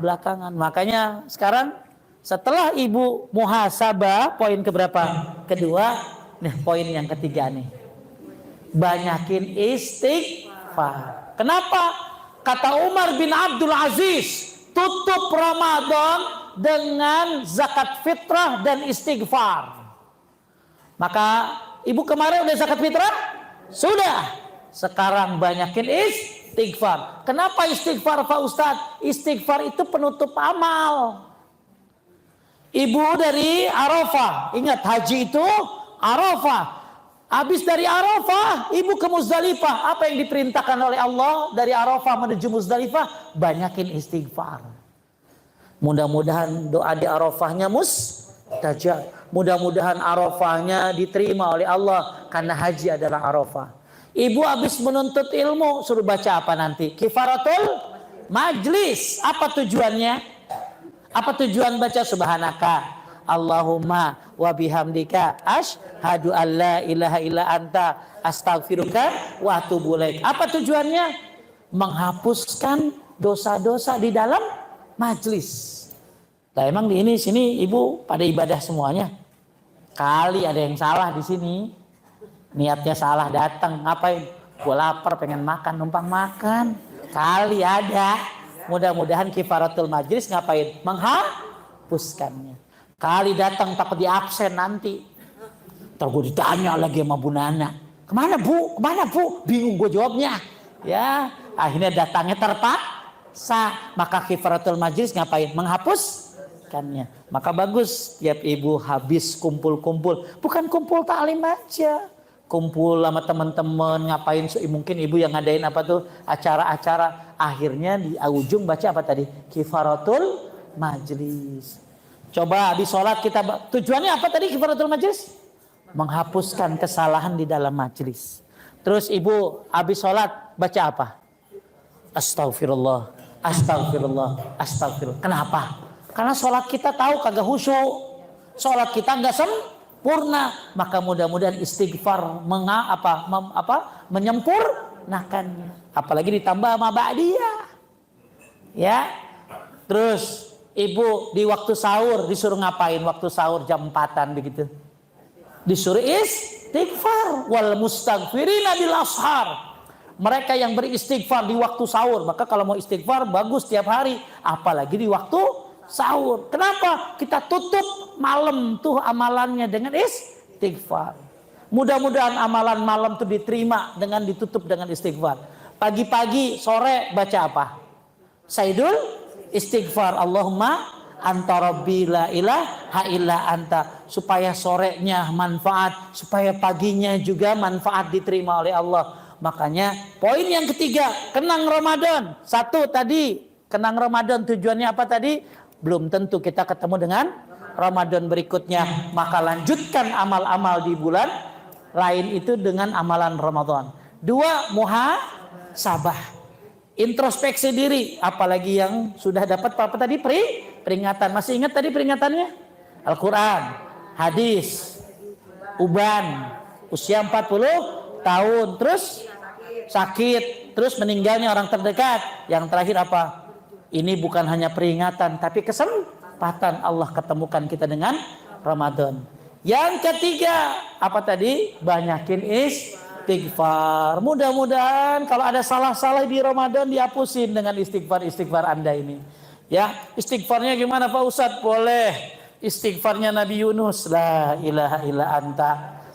belakangan. Makanya sekarang setelah ibu muhasabah, poin keberapa? Kedua, nih poin yang ketiga nih. Banyakin istighfar. Kenapa? Kata Umar bin Abdul Aziz, tutup Ramadan dengan zakat fitrah dan istighfar. Maka ibu kemarin udah zakat fitrah? Sudah. Sekarang banyakin istighfar. Kenapa istighfar Pak Ustadz? Istighfar itu penutup amal. Ibu dari Arafah, ingat haji itu Arafah. Habis dari Arafah, ibu ke Muzdalifah. Apa yang diperintahkan oleh Allah dari Arafah menuju Muzdalifah? Banyakin istighfar. Mudah-mudahan doa di Arafahnya mustajab. Mudah-mudahan Arafahnya diterima oleh Allah, karena haji adalah Arafah. Ibu habis menuntut ilmu, suruh baca apa nanti? Kifaratul majlis. Apa tujuannya? Apa tujuan baca subhanaka Allahumma wa bihamdika asyhadu an la ilaha illa anta astaghfiruka wa atubu ilaik. Apa tujuannya? Menghapuskan dosa-dosa di dalam majlis. Nah, emang di sini ibu pada ibadah semuanya? Kali ada yang salah di sini. Niatnya salah datang, ngapain? Gua lapar pengen makan, numpang makan. Kali ada. Mudah-mudahan kifaratul majlis ngapain? Menghapuskannya. Kali datang takut di absen nanti. Ntar gue ditanya lagi sama Bu Nana. Kemana Bu? Kemana Bu? Bingung gue jawabnya. Ya, akhirnya datangnya terpaksa. Maka kifaratul majlis ngapain? Menghapuskannya. Maka bagus tiap ibu habis kumpul-kumpul. Bukan kumpul taklim aja. Kumpul sama teman-teman, ngapain, mungkin ibu yang ngadain apa tuh acara-acara, akhirnya di ujung baca apa tadi? Kifaratul majlis. Coba habis sholat kita, tujuannya apa tadi kifaratul majlis? Menghapuskan kesalahan di dalam majlis. Terus ibu habis sholat baca apa? Astagfirullah, astagfirullah, astagfirullah. Kenapa? Karena sholat kita tahu kagak khusyuk, sholat kita nggak sempurna, maka mudah-mudahan istighfar menyempurnakannya. Apalagi ditambah sama ba'diyah. Ya. Terus ibu di waktu sahur disuruh ngapain? Waktu sahur jam 4-an begitu. Disuruh istighfar wal mustaghfirina bil ashar. Mereka yang beristighfar di waktu sahur. Maka kalau mau istighfar bagus tiap hari, apalagi di waktu sahur. Kenapa? Kita tutup malam tuh amalannya dengan istighfar. Mudah-mudahan amalan malam tuh diterima dengan ditutup dengan istighfar. Pagi-pagi, sore baca apa? Sayyidul istighfar. Allahumma anta rabbi la ilaha illa anta. Supaya sorenya manfaat, supaya paginya juga manfaat diterima oleh Allah. Makanya poin yang ketiga, kenang Ramadan. Satu tadi, kenang Ramadan tujuannya apa tadi? Belum tentu kita ketemu dengan Ramadan berikutnya. Maka lanjutkan amal-amal di bulan lain itu dengan amalan Ramadan. Dua, muhasabah, introspeksi diri. Apalagi yang sudah dapat apa tadi? Peringatan. Masih ingat tadi peringatannya? Al-Quran, hadis, uban, usia 40 tahun, terus sakit, terus meninggalnya orang terdekat. Yang terakhir apa? Ini bukan hanya peringatan, tapi kesempatan Allah ketemukan kita dengan Ramadan. Yang ketiga, apa tadi? Banyakin istighfar. Mudah-mudahan kalau ada salah-salah di Ramadan dihapusin dengan istighfar Anda ini. Ya, istighfarnya gimana Pak Ustadz? Boleh istighfarnya Nabi Yunus, la ilaha illa anta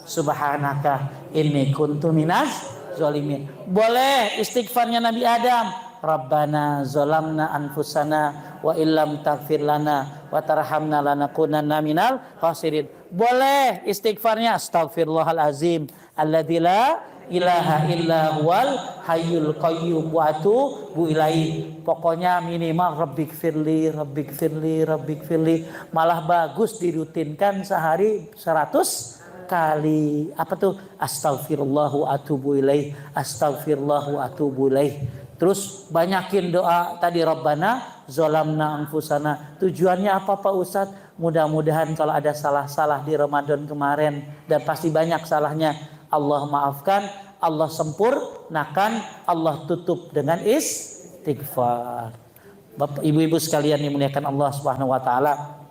subhanaka inni kuntu minaz zalimin. Boleh istighfarnya Nabi Adam, Rabbana zalamna anfusana wa illam taghfir lana wa tarhamna lanakunanna minal khasirin. Boleh istighfarnya astaghfirullahal azim alladzi la ilaha illa huwal hayyul qayyum wa atubu ilaihi. Pokoknya minimal rabbikfirli. Malah bagus dirutinkan sehari 100 kali. Apa tuh? Astaghfirullah wa atubu ilaih. Terus banyakin doa tadi, Rabbana zalamna anfusana. Tujuannya apa Pak Ustadz? Mudah-mudahan kalau ada salah-salah di Ramadan kemarin, dan pasti banyak salahnya, Allah maafkan, Allah sempurnakan, Allah tutup dengan istighfar. Bapak Ibu-ibu sekalian yang dimuliakan Allah Subhanahu wa taala,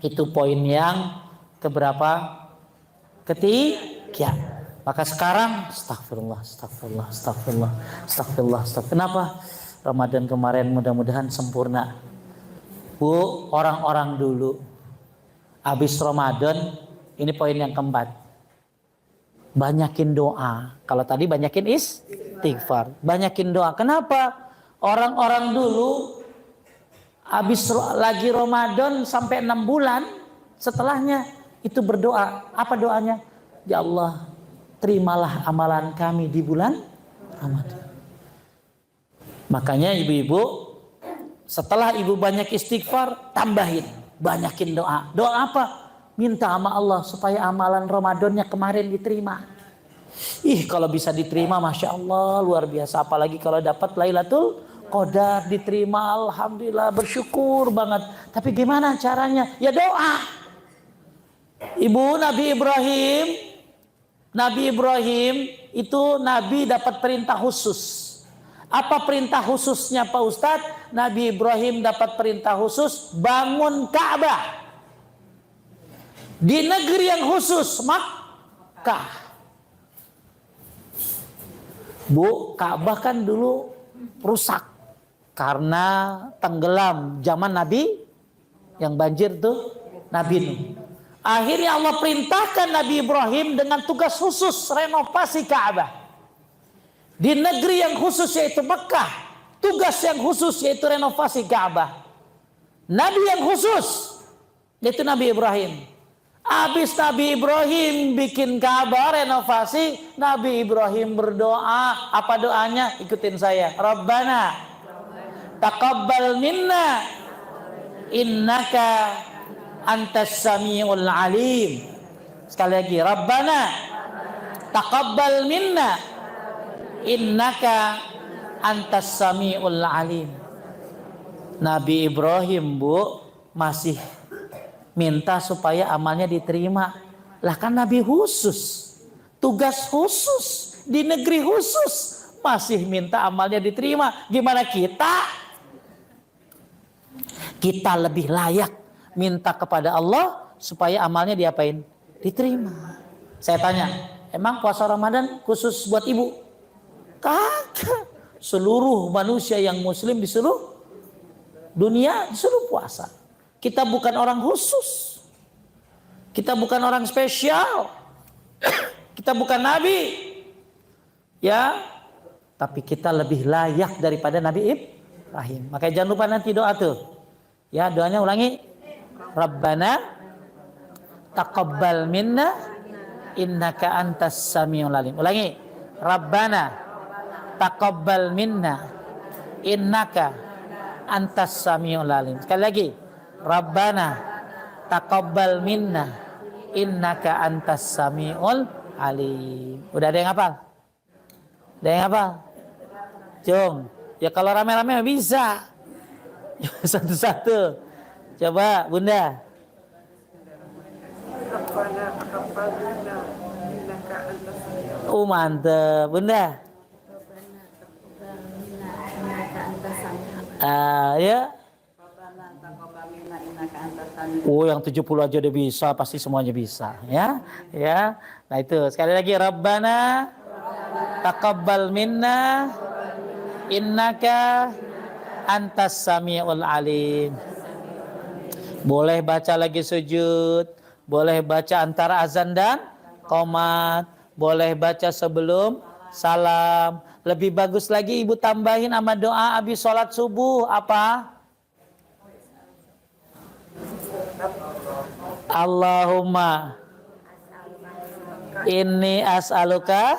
itu poin yang keberapa? Ketiga. Maka sekarang astagfirullah. Kenapa? Ramadan kemarin mudah-mudahan sempurna. Bu, orang-orang dulu habis Ramadan, ini poin yang keempat. Banyakin doa. Kalau tadi banyakin istighfar, banyakin doa. Kenapa? Orang-orang dulu habis lagi Ramadan sampai 6 bulan setelahnya itu berdoa. Apa doanya? Ya Allah, terimalah amalan kami di bulan Ramadan. Makanya ibu-ibu, setelah ibu banyak istighfar, tambahin, banyakin doa. Doa apa? Minta sama Allah supaya amalan Ramadannya kemarin diterima. Kalau bisa diterima, Masya Allah, luar biasa. Apalagi kalau dapat Lailatul Qadar diterima, alhamdulillah, bersyukur banget. Tapi gimana caranya? Ya doa. Ibu, Nabi Ibrahim itu Nabi dapat perintah khusus. Apa perintah khususnya Pak Ustadz? Nabi Ibrahim dapat perintah khusus bangun Ka'bah di negeri yang khusus, Makkah. Bu, Ka'bah kan dulu rusak karena tenggelam zaman Nabi yang banjir tuh, Nabi Nuh. Akhirnya Allah perintahkan Nabi Ibrahim dengan tugas khusus renovasi Ka'bah di negeri yang khusus yaitu Mekah. Tugas yang khusus yaitu renovasi Ka'bah. Nabi yang khusus yaitu Nabi Ibrahim. Habis Nabi Ibrahim bikin Ka'bah renovasi, Nabi Ibrahim berdoa. Apa doanya? Ikutin saya. Rabbana taqabbal minna innaka antas samiul alim. Sekali lagi, Rabbana taqabbal minna innaka antas samiul alim. Nabi Ibrahim, Bu, masih minta supaya amalnya diterima. Lah kan Nabi khusus, tugas khusus di negeri khusus, masih minta amalnya diterima. Gimana kita? Kita lebih layak minta kepada Allah supaya amalnya diapain? Diterima. Saya tanya, emang puasa Ramadan khusus buat ibu? Kagak. Seluruh manusia yang muslim di seluruh dunia disuruh puasa. Kita bukan orang khusus. Kita bukan orang spesial. Kita bukan nabi. Ya, tapi kita lebih layak daripada Nabi Ibrahim. Makanya jangan lupa nanti doa tuh. Ya, doanya ulangi. Rabbana taqabbal minna innaka antas samiul alim. Ulangi. Rabbana taqabbal minna innaka antas samiul alim. Sekali lagi. Rabbana taqabbal minna innaka antas samiul alim. Udah ada yang hafal? Ada yang hafal? Cung. Ya kalau rame-rame bisa. Satu-satu. Coba Bunda. Oh mantep. Bunda. Ya. Oh yang 70 aja udah bisa, pasti semuanya bisa. Ya. Ya. Nah itu sekali lagi Rabbana taqabbal minna innaka antas samiul alim. Boleh baca lagi sujud, boleh baca antara azan dan qomat, boleh baca sebelum salam. Lebih bagus lagi ibu tambahin sama doa habis sholat subuh apa? Allahumma inni as'aluka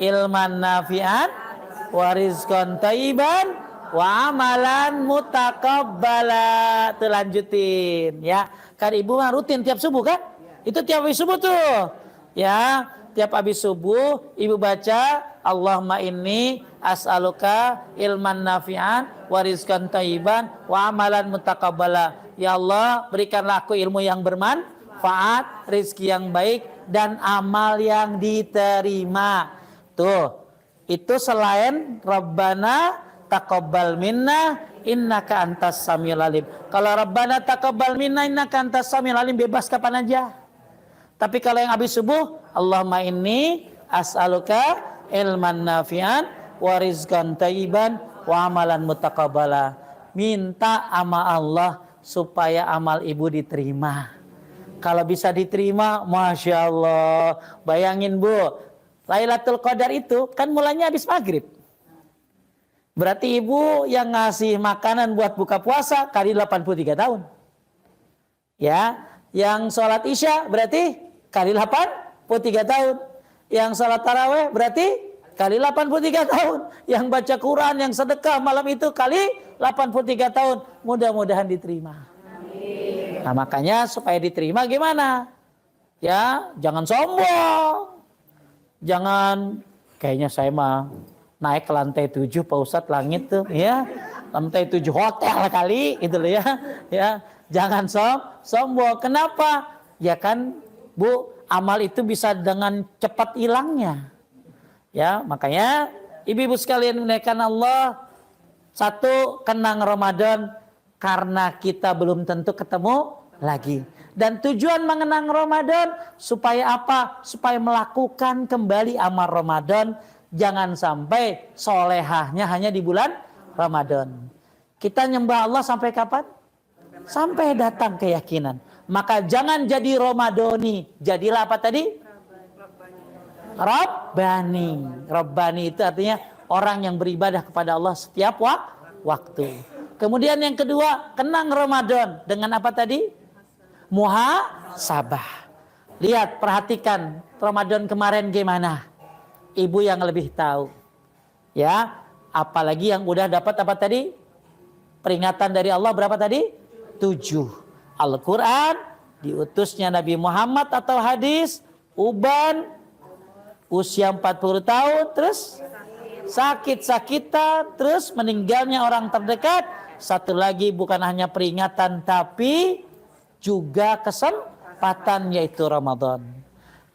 ilman nafi'an wa rizqan thayyiban wa amalan mutaqabbala. Tuh lanjutin ya. Kan ibu mah rutin tiap subuh kan? Itu tiap habis subuh tuh. Ya, tiap habis subuh ibu baca Allahumma inni as'aluka ilman nafi'an wa rizqan thayyiban wa amalan mutaqabbala. Ya Allah, berikanlah aku ilmu yang bermanfaat, rezeki yang baik dan amal yang diterima. Tuh. Itu selain Rabbana taqabbal minna innaka antas samiul alim. Kalau Rabbana taqabbal minna innaka antas samiul alim bebas kapan aja. Tapi kalau yang habis subuh, Allahumma inni as'aluka ilman nafi'an wa rizqan thayyiban wa amalan mutaqabbala. Minta sama Allah supaya amal ibu diterima. Kalau bisa diterima, Masya Allah. Bayangin Bu, Lailatul Qadar itu kan mulanya habis maghrib. Berarti ibu yang ngasih makanan buat buka puasa kali 83 tahun. Ya, yang sholat isya berarti kali 83 tahun. Yang sholat taraweh berarti kali 83 tahun. Yang baca Quran, yang sedekah malam itu kali 83 tahun. Mudah-mudahan diterima. Nah makanya supaya diterima gimana? Ya, jangan sombong. Jangan, kayaknya saya mah naik ke lantai 7 Pak Ustadz langit tuh ya. Lantai 7 hotel kali gitu loh ya. Ya, jangan sombong. Kenapa? Ya kan Bu, amal itu bisa dengan cepat hilangnya. Ya, makanya ibu-ibu sekalian menaikkan Allah, satu, kenang Ramadan karena kita belum tentu ketemu lagi. Dan tujuan mengenang Ramadan supaya apa? Supaya melakukan kembali amal Ramadan. Jangan sampai solehahnya hanya di bulan Ramadan. Kita nyembah Allah sampai kapan? Sampai datang keyakinan. Maka jangan jadi Ramadhani. Jadilah apa tadi? Rabbani. Rabbani itu artinya orang yang beribadah kepada Allah setiap waktu. Kemudian yang kedua, kenang Ramadan dengan apa tadi? Muhasabah. Lihat, perhatikan Ramadan kemarin gimana? Ibu yang lebih tahu. Ya, apalagi yang udah dapat apa tadi? Peringatan dari Allah berapa tadi? 7. Al-Quran, diutusnya Nabi Muhammad atau hadis, uban, usia 40 tahun, terus sakit-sakitan, terus meninggalnya orang terdekat. Satu lagi bukan hanya peringatan tapi juga kesempatan yaitu Ramadan.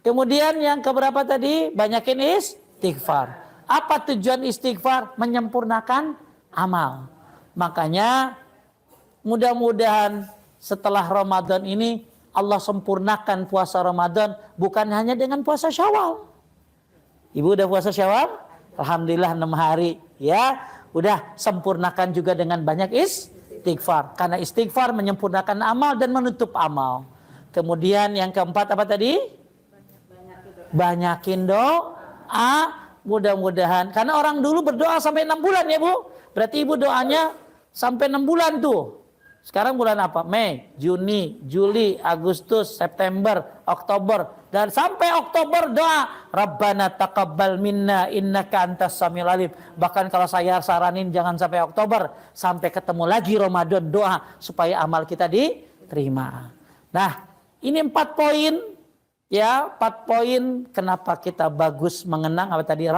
Kemudian yang keberapa tadi? Banyakin istighfar. Apa tujuan istighfar? Menyempurnakan amal. Makanya mudah-mudahan setelah Ramadan ini Allah sempurnakan puasa Ramadan bukan hanya dengan puasa Syawal. Ibu udah puasa Syawal? Alhamdulillah 6 hari ya. Udah sempurnakan juga dengan banyak istighfar. Karena istighfar menyempurnakan amal dan menutup amal. Kemudian yang keempat apa tadi? Banyakin doa. Mudah-mudahan. Karena orang dulu berdoa sampai 6 bulan ya Bu. Berarti ibu doanya sampai 6 bulan tuh. Sekarang bulan apa? Mei, Juni, Juli, Agustus, September, Oktober. Dan sampai Oktober doa. Rabbana taqabbal minna innaka antas samiul alim. Bahkan kalau saya saranin jangan sampai Oktober. Sampai ketemu lagi Ramadan doa. Supaya amal kita diterima. Nah ini 4 poin. Ya 4 poin kenapa kita bagus mengenang apa tadi?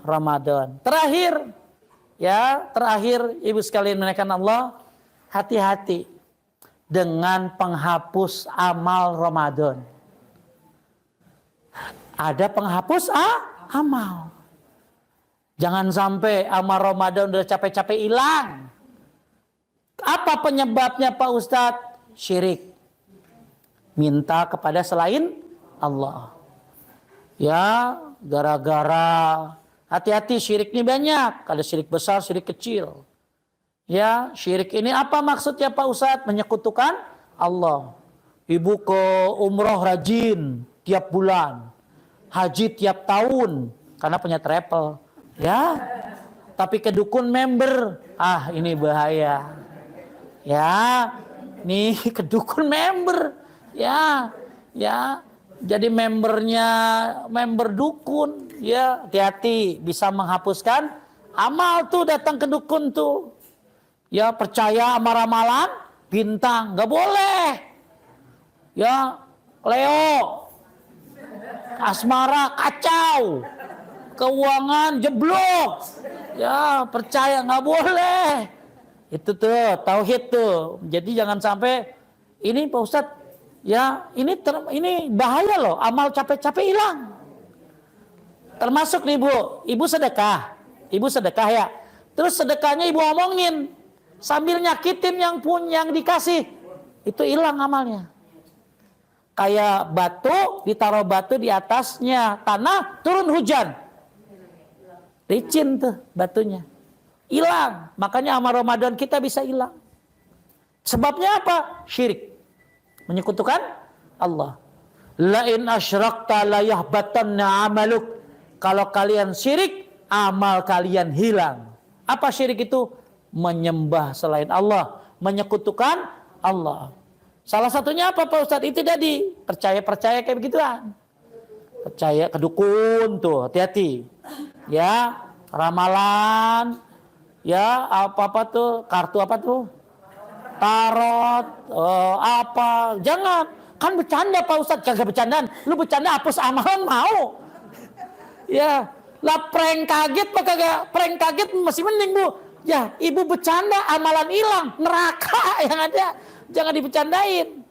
Ramadan. Terakhir. Ya terakhir ibu sekalian menaikkan Allah. Hati-hati dengan penghapus amal Ramadan. Ada penghapus amal. Jangan sampai amal Ramadan udah capek-capek hilang. Apa penyebabnya Pak Ustadz? Syirik. Minta kepada selain Allah. Ya, gara-gara hati-hati syirik ini banyak. Ada syirik besar, syirik kecil. Ya, syirik ini apa maksudnya Pak Ustadz? Menyekutukan Allah. Ibu ke umroh rajin tiap bulan, haji tiap tahun karena punya travel. Ya, tapi ke dukun member, ini bahaya. Ya, nih ke dukun member. Ya, jadi member dukun. Ya, hati-hati bisa menghapuskan amal tuh datang ke dukun tuh. Ya, percaya sama ramalan bintang, nggak boleh. Ya, Leo, asmara kacau, keuangan jeblok. Ya, percaya nggak boleh. Itu tuh tauhid tuh. Jadi jangan sampai ini Pak Ustadz, ya ini bahaya loh. Amal capek-capek hilang. Termasuk nih ibu sedekah ya. Terus sedekahnya ibu omongin sambil nyakitin yang dikasih, itu hilang amalnya. Kayak batu, ditaruh batu di atasnya tanah, turun hujan, licin tuh batunya, hilang. Makanya amal Ramadan kita bisa hilang. Sebabnya apa? Syirik, menyekutukan Allah. La in asyrakta la yahbatanna amaluk. Kalau kalian syirik, amal kalian hilang. Apa syirik itu? Menyembah selain Allah, menyekutukan Allah. Salah satunya apa Pak Ustadz? Itu tadi, percaya kayak begituan. Percaya ke dukun tuh, hati-hati. Ya, ramalan, ya apa-apa tuh, kartu apa tuh? Tarot, apa, jangan. Kan bercanda Pak Ustadz, kagak bercandaan. Lu bercanda hapus amalan mau. Ya, lah prank kaget Pak kagak, prank kaget masih mending Bu. Ya, ibu bercanda amalan hilang, neraka yang ada. Jangan dibercandain.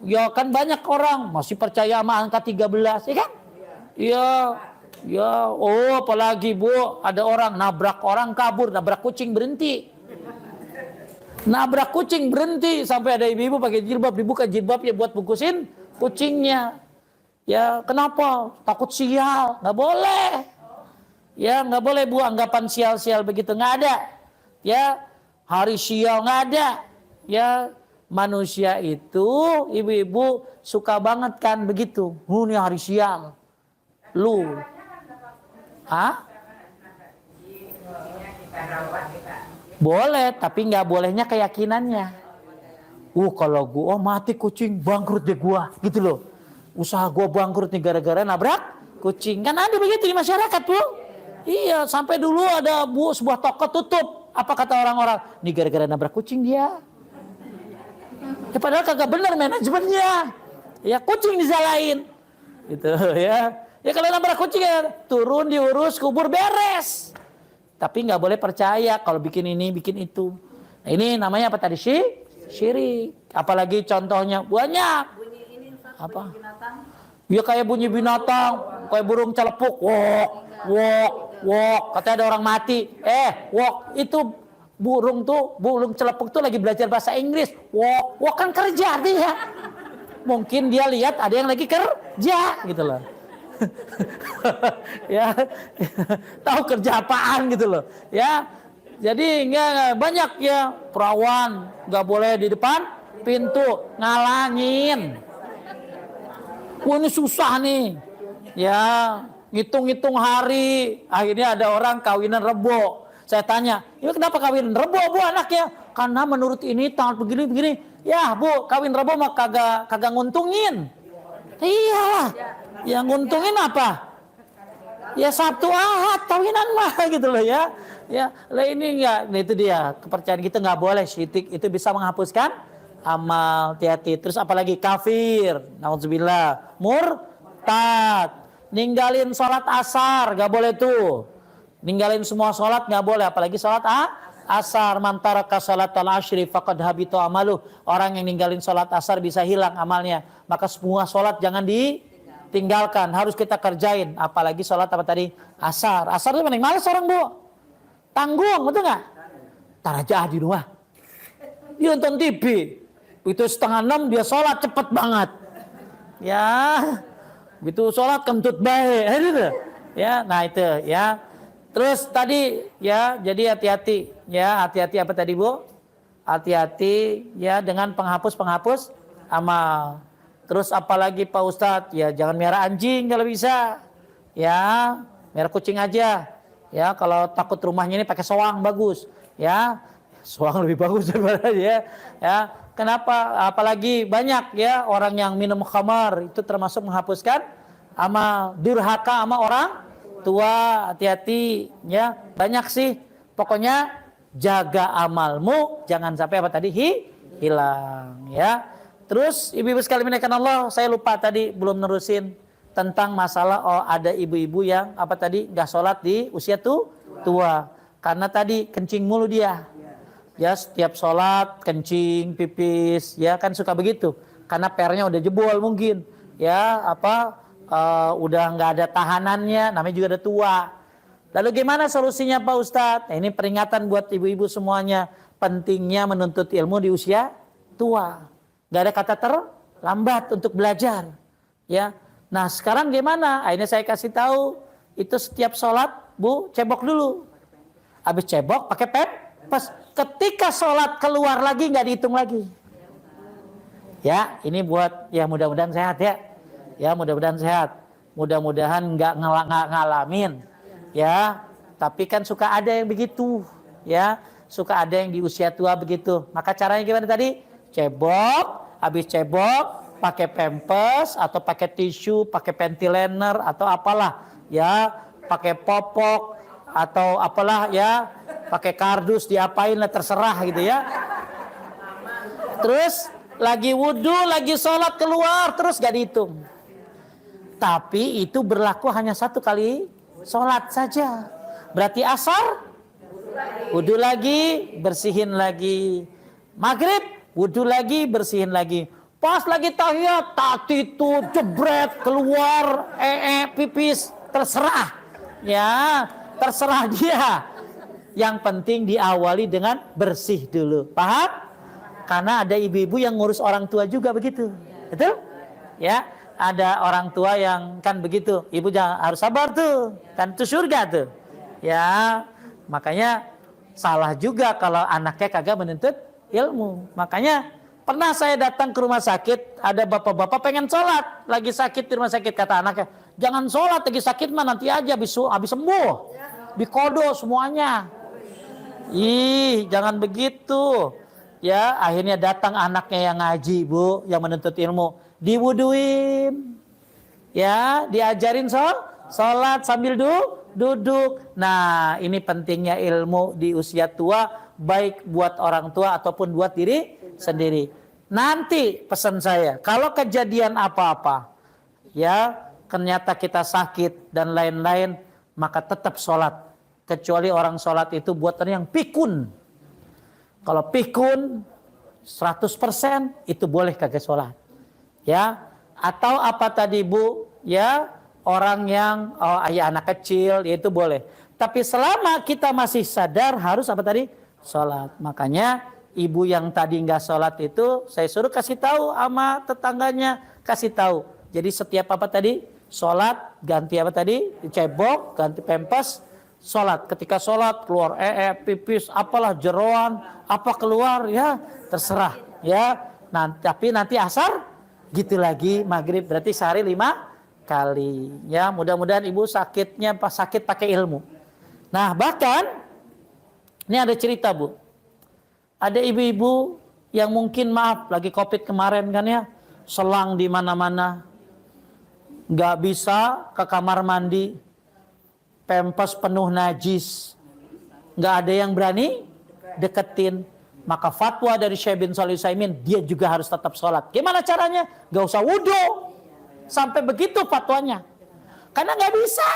Ya kan banyak orang masih percaya sama angka 13, ya kan? Ya, apalagi Bu, ada orang nabrak orang kabur, nabrak kucing berhenti. Nabrak kucing berhenti sampai ada ibu-ibu pakai jilbab, dibuka jilbabnya buat bungkusin kucingnya. Ya, kenapa? Takut sial, nggak boleh. Ya, nggak boleh Bu, anggapan sial-sial begitu, nggak ada. Ya, hari sial nggak ada. Ya, manusia itu ibu-ibu suka banget kan begitu. Ini hari sial. Lu. Boleh, tapi nggak bolehnya keyakinannya. Kalau gua mati kucing, bangkrut deh gua, gitu loh. Usaha gua bangkrut nih gara-gara nabrak kucing. Kan ada begitu di masyarakat, Bu. Iya, sampai dulu ada Bu sebuah toko tutup. Apa kata orang-orang? Nih gara-gara nabrak kucing dia. Ya, padahal kagak benar manajemennya. Ya, kucing disalahin. Gitu ya. Ya kalau nabrak kucing ya turun diurus, kubur beres. Tapi nggak boleh percaya kalau bikin ini, bikin itu. Nah, ini namanya apa tadi? Syirik. Apalagi contohnya banyak. Bunyi ini apa? bunyi binatang. Ya kayak bunyi binatang, kayak burung celepuk, wok, katanya ada orang mati. Wok itu burung celepuk tuh lagi belajar bahasa Inggris. Wok kan kerja artinya. Mungkin dia lihat ada yang lagi kerja gitu loh. Ya, tahu kerja apaan gitu loh. Ya, jadi nggak banyak ya perawan nggak boleh di depan pintu, ngalangin. Wah, ini susah nih. Ya, ngitung-ngitung hari. Akhirnya ada orang kawinan Rebo. Saya tanya, ini kenapa kawinan Rebo Bu anaknya? Karena menurut ini tanggal begini. Ya Bu, kawin Rebo mah kagak nguntungin. Iya. Yang nguntungin apa? Ya Sabtu Ahad kawinan mah gitu loh ya. Ya, lah ini enggak. Nah itu dia, kepercayaan kita nggak boleh syirik, itu bisa menghapuskan amal. Hati-hati. Terus apalagi kafir, naudzubillah, murtad, ninggalin sholat asar nggak boleh tuh. Ninggalin semua sholat nggak boleh, apalagi sholat asar. Man taraka sholatal asyri faqad habita amaluh. Orang yang ninggalin sholat asar bisa hilang amalnya. Maka semua sholat jangan ditinggalkan, harus kita kerjain. Apalagi sholat apa tadi? Asar. Asar itu paling males orang Bu. Tanggung, betul nggak? Tar aja di rumah. Dia nonton TV. Itu 5:30 dia sholat cepet banget. Ya, begitu sholat kentut baik. Ya, nah itu ya. Terus tadi ya, jadi hati-hati ya, hati-hati apa tadi Bu? Hati-hati ya dengan penghapus-penghapus amal. Terus apalagi Pak Ustadz, ya jangan merah anjing kalau bisa. Ya, merah kucing aja. Ya, kalau takut rumahnya ini pakai soang bagus. Ya, soang lebih bagus daripada dia. Ya, kenapa? Apalagi banyak ya orang yang minum khamar itu termasuk menghapuskan amal, durhaka sama orang tua, hati-hati ya. Banyak sih. Pokoknya jaga amalmu jangan sampai apa tadi hilang ya. Terus ibu-ibu sekalian menaikkan Allah, saya lupa tadi belum nerusin tentang masalah ada ibu-ibu yang apa tadi nggak sholat di usia tua karena tadi kencing mulu dia. Ya setiap sholat kencing, pipis, ya kan suka begitu. Karena pernya udah jebol mungkin, ya udah nggak ada tahanannya, namanya juga udah tua. Lalu gimana solusinya Pak Ustadz? Nah, ini peringatan buat ibu-ibu semuanya, pentingnya menuntut ilmu di usia tua. Gak ada kata terlambat untuk belajar, ya. Nah sekarang gimana? Akhirnya saya kasih tahu, itu setiap sholat Bu cebok dulu. Habis cebok pakai pas ketika sholat keluar lagi nggak dihitung lagi. Ya ini buat ya mudah-mudahan sehat ya. Ya mudah-mudahan sehat. Mudah-mudahan nggak ngalamin. Ya tapi kan suka ada yang begitu. Ya suka ada yang di usia tua begitu. Maka caranya gimana tadi? Cebok. Habis cebok pakai pempes atau pakai tisu, pakai ventilator atau apalah ya, pakai popok atau apalah ya, pakai kardus diapain lah terserah gitu ya. Terus lagi wudhu, lagi sholat keluar terus gak dihitung. Tapi itu berlaku hanya satu kali sholat saja. Berarti asar wudhu lagi, bersihin lagi. Maghrib wudhu lagi, bersihin lagi. Pas lagi tahiyat, tati itu jebret keluar, pipis, terserah. Ya, terserah dia. Yang penting diawali dengan bersih dulu. Paham? Karena ada ibu-ibu yang ngurus orang tua juga begitu. Betul? Ya, ada orang tua yang kan begitu. Ibu jangan harus sabar tuh. Kan itu surga tuh. Ya, makanya salah juga kalau anaknya kagak menuntut ilmu. Makanya pernah saya datang ke rumah sakit, ada bapak-bapak pengen sholat, lagi sakit di rumah sakit, kata anaknya, jangan sholat lagi sakit mah nanti aja habis sembuh, dikodo semuanya. Ih, jangan begitu. Ya, akhirnya datang anaknya yang ngaji, Bu, yang menuntut ilmu, diwuduin. Ya, diajarin sholat sambil duduk. Nah, ini pentingnya ilmu di usia tua, baik buat orang tua ataupun buat diri sendiri. Nanti pesan saya, kalau kejadian apa-apa, ya ternyata kita sakit dan lain-lain, maka tetap sholat. Kecuali orang sholat itu buat orang yang pikun. Kalau pikun 100% itu boleh kagak sholat. Ya, atau apa tadi Bu? Ya, orang yang anak kecil, ya itu boleh. Tapi selama kita masih sadar harus apa tadi? Sholat. Makanya ibu yang tadi nggak sholat itu saya suruh kasih tahu sama tetangganya, kasih tahu. Jadi setiap apa tadi? Sholat, ganti apa tadi? Cebok, ganti pempes, sholat. Ketika sholat keluar pipis, apalah jeroan, apa keluar ya terserah ya. Tapi nanti asar gitu lagi, maghrib, berarti sehari 5 kali. Ya mudah-mudahan ibu sakitnya pas sakit pakai ilmu. Nah bahkan ini ada cerita Bu. Ada ibu-ibu yang mungkin maaf lagi COVID kemarin kan ya, selang di mana-mana, nggak bisa ke kamar mandi, pempes penuh najis, nggak ada yang berani deketin. Maka fatwa dari Syekh bin Shalih Utsaimin, dia juga harus tetap sholat. Gimana caranya? Gak usah wudhu. Sampai begitu fatwanya. Karena nggak bisa.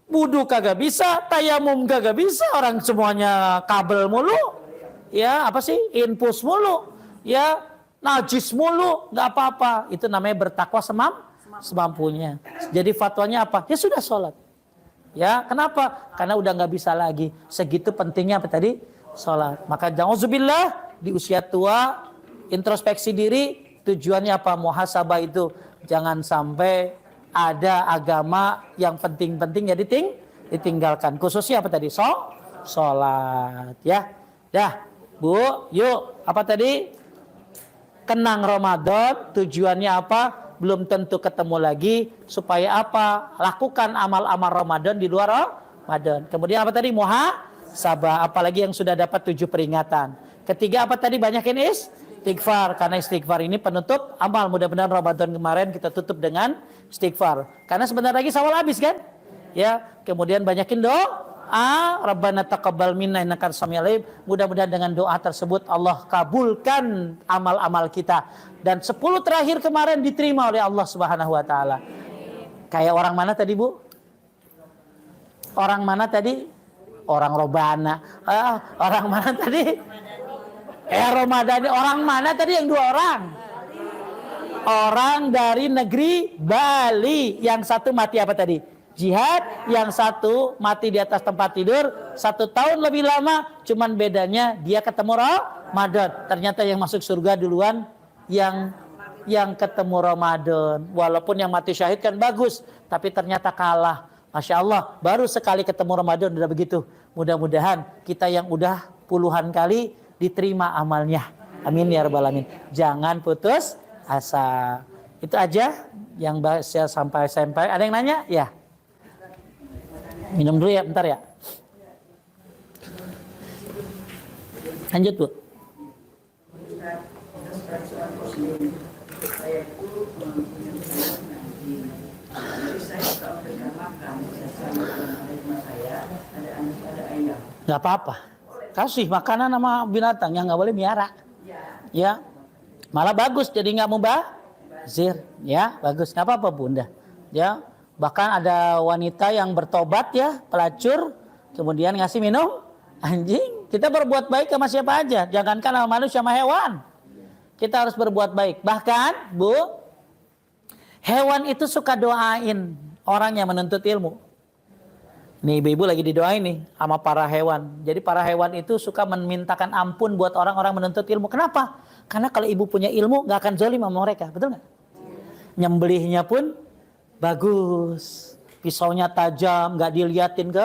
Wudhu kagak bisa, tayamum kagak bisa, orang semuanya kabel mulu, ya apa sih, infus mulu, ya najis mulu, nggak apa-apa. Itu namanya bertakwa semampunya. Jadi fatwanya apa? Ya sudah sholat. Ya kenapa? Karena udah nggak bisa lagi. Segitu pentingnya apa tadi? Sholat. Maka jangan di usia tua introspeksi diri. Tujuannya apa? Muhasabah itu jangan sampai ada agama yang penting-penting ya ditinggalkan. Khususnya apa tadi? Sholat ya. Dah, Bu, yuk. Apa tadi? Kenang Ramadan, tujuannya apa? Belum tentu ketemu lagi. Supaya apa? Lakukan amal-amal Ramadan di luar Ramadan. Kemudian apa tadi? Muhasabah, apalagi yang sudah dapat 7 peringatan. Ketiga apa tadi? Banyakin istighfar, karena istighfar ini penutup amal. Mudah-mudahan Ramadan kemarin kita tutup dengan istighfar. Karena sebentar lagi Syawal habis kan? Ya, kemudian banyakin doa. Rabbana taqabbal minna innaka samiul alim. Mudah-mudahan dengan doa tersebut Allah kabulkan amal-amal kita. Dan 10 terakhir kemarin diterima oleh Allah Subhanahu wa taala. Kayak orang mana tadi, Bu? Orang mana tadi? Orang Robana. Orang mana tadi? Ramadhani. Orang mana tadi yang 2 orang? Orang dari negeri Bali. Yang satu mati apa tadi? Jihad. Yang satu mati di atas tempat tidur. 1 tahun lebih lama. Cuman bedanya dia ketemu Ramadan. Ternyata yang masuk surga duluan yang ketemu Ramadan. Walaupun yang mati syahid kan bagus. Tapi ternyata kalah. Masya Allah. Baru sekali ketemu Ramadan udah begitu. Mudah-mudahan kita yang udah puluhan kali diterima amalnya. Amin ya rabbal alamin. Jangan putus asa. Itu aja yang saya sampai. Ada yang nanya? Ya. Minum dulu ya, bentar ya. Lanjut, Bu. Gak apa-apa. Kasih makanan sama binatang yang nggak boleh miara, ya malah bagus jadi nggak mubazir, ya bagus nggak apa-apa Bunda, ya bahkan ada wanita yang bertobat ya pelacur kemudian ngasih minum anjing. Kita berbuat baik sama siapa aja, jangankan sama manusia sama hewan, kita harus berbuat baik. Bahkan Bu, hewan itu suka doain orang yang menuntut ilmu. Nih ibu-ibu lagi didoain nih sama para hewan. Jadi para hewan itu suka memintakan ampun buat orang-orang menuntut ilmu. Kenapa? Karena kalau ibu punya ilmu gak akan zalim sama mereka. Betul gak? Nyembelihnya pun bagus. Pisaunya tajam, gak diliatin ke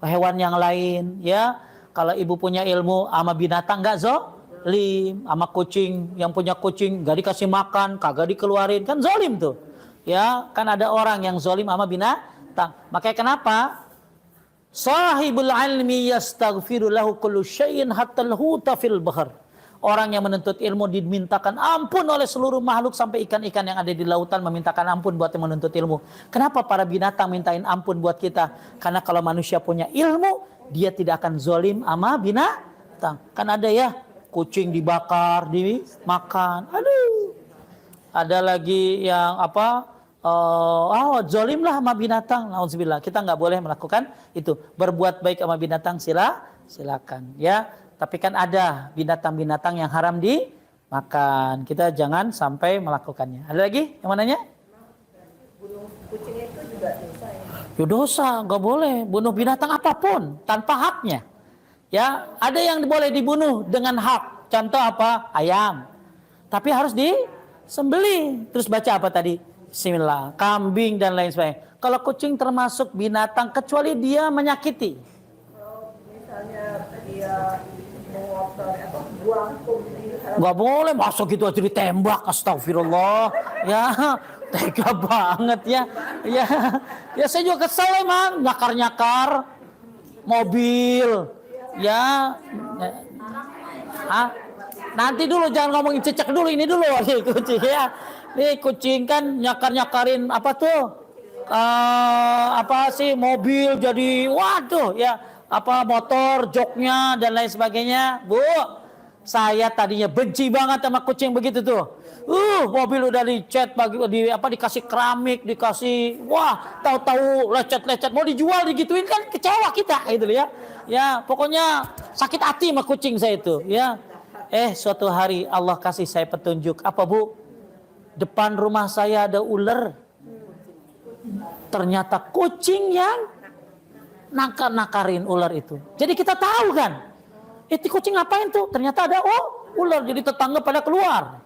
hewan yang lain. Ya, kalau ibu punya ilmu sama binatang gak zalim. Sama kucing, yang punya kucing gak dikasih makan, kagak dikeluarin. Kan zalim tuh. Ya, kan ada orang yang zalim sama binatang. Makanya kenapa? Sahibul ilmi yastaghfiru lahu kullu syai'in hatta al-huta fil bahr. Orang yang menuntut ilmu dimintakan ampun oleh seluruh makhluk sampai ikan-ikan yang ada di lautan memintakan ampun buat yang menuntut ilmu. Kenapa para binatang mintain ampun buat kita? Karena kalau manusia punya ilmu, dia tidak akan zalim sama binatang. Kan ada ya, kucing dibakar, dimakan. Aduh. Ada lagi yang apa? Zalim lah sama binatang. Nauzubillah. Kita nggak boleh melakukan itu. Berbuat baik sama binatang silakan ya. Tapi kan ada binatang-binatang yang haram dimakan. Kita jangan sampai melakukannya. Ada lagi yang mananya? Bunuh kucing itu juga dosa ya? Ya dosa, nggak boleh. Bunuh binatang apapun tanpa haknya. Ya, ada yang boleh dibunuh dengan hak. Contoh apa? Ayam. Tapi harus disembelih. Terus baca apa tadi? Bismillah, kambing dan lain sebagainya. Kalau kucing termasuk binatang kecuali dia menyakiti. Kalau misalnya dia mengotor atau buang kucing, Gak boleh, masuk gitu aja ditembak. Astagfirullah. Ya, tega banget ya. Ya saya juga kesel emang, nyakar-nyakar mobil. Ya. Nanti dulu jangan ngomongin cecek dulu, ini dulu kucing ya. Nih kucing kan nyakar-nyakarin apa tuh? Apa sih mobil jadi waduh ya, apa motor, joknya dan lain sebagainya. Bu, saya tadinya benci banget sama kucing begitu tuh. Mobil udah dicat dikasih keramik, dikasih wah, tahu-tahu lecet-lecet mau dijual digituin kan kecewa kita gitu ya. Ya, pokoknya sakit hati sama kucing saya itu ya. Suatu hari Allah kasih saya petunjuk. Apa Bu? Depan rumah saya ada ular. Ternyata kucing yang nakarin ular itu. Jadi kita tahu kan, itu kucing ngapain tuh? Ternyata ada ular. Jadi tetangga pada keluar.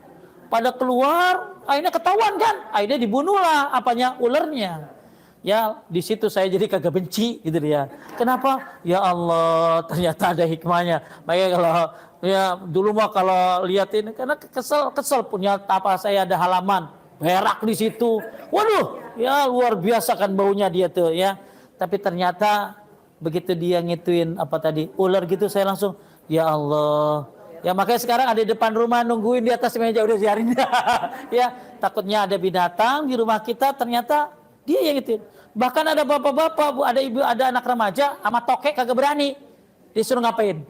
pada keluar, akhirnya ketahuan kan, akhirnya dibunuhlah ulernya. Ya di situ saya jadi kagak benci gitu dia. Kenapa? Ya Allah, ternyata ada hikmahnya. Makanya kalau ya dulu mah kalau lihat ini karena kesel punya apa, saya ada halaman berak di situ. Waduh, ya luar biasa kan baunya dia tuh ya. Tapi ternyata begitu dia ngituin ular gitu, saya langsung ya Allah. Ya makanya sekarang ada di depan rumah nungguin di atas meja udah biarin. Ya takutnya ada binatang di rumah kita, ternyata dia yang gituin. Bahkan ada bapak-bapak, ada ibu, ada anak remaja sama tokek kagak berani. Disuruh ngapain?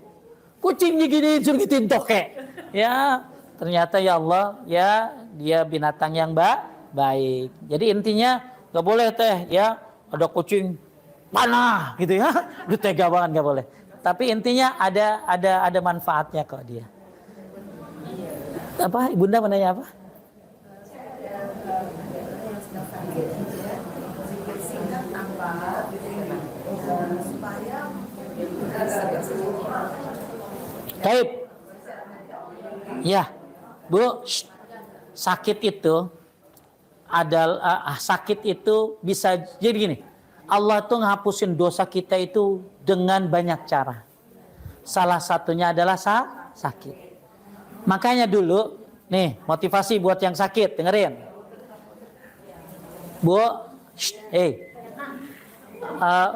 Kucing gini suruh gituin tokek. Ya ternyata ya Allah, ya dia binatang yang baik. Jadi intinya nggak boleh teh ya ada kucing panah gitu ya. Lu tega banget, nggak boleh. Tapi intinya ada manfaatnya kok dia. Apa? Ibunda menanya apa? Baik. Ya, Bu, sakit itu sakit itu bisa jadi gini. Allah tuh ngapusin dosa kita itu dengan banyak cara. Salah satunya adalah sakit. Makanya dulu, nih motivasi buat yang sakit, dengerin. Bu,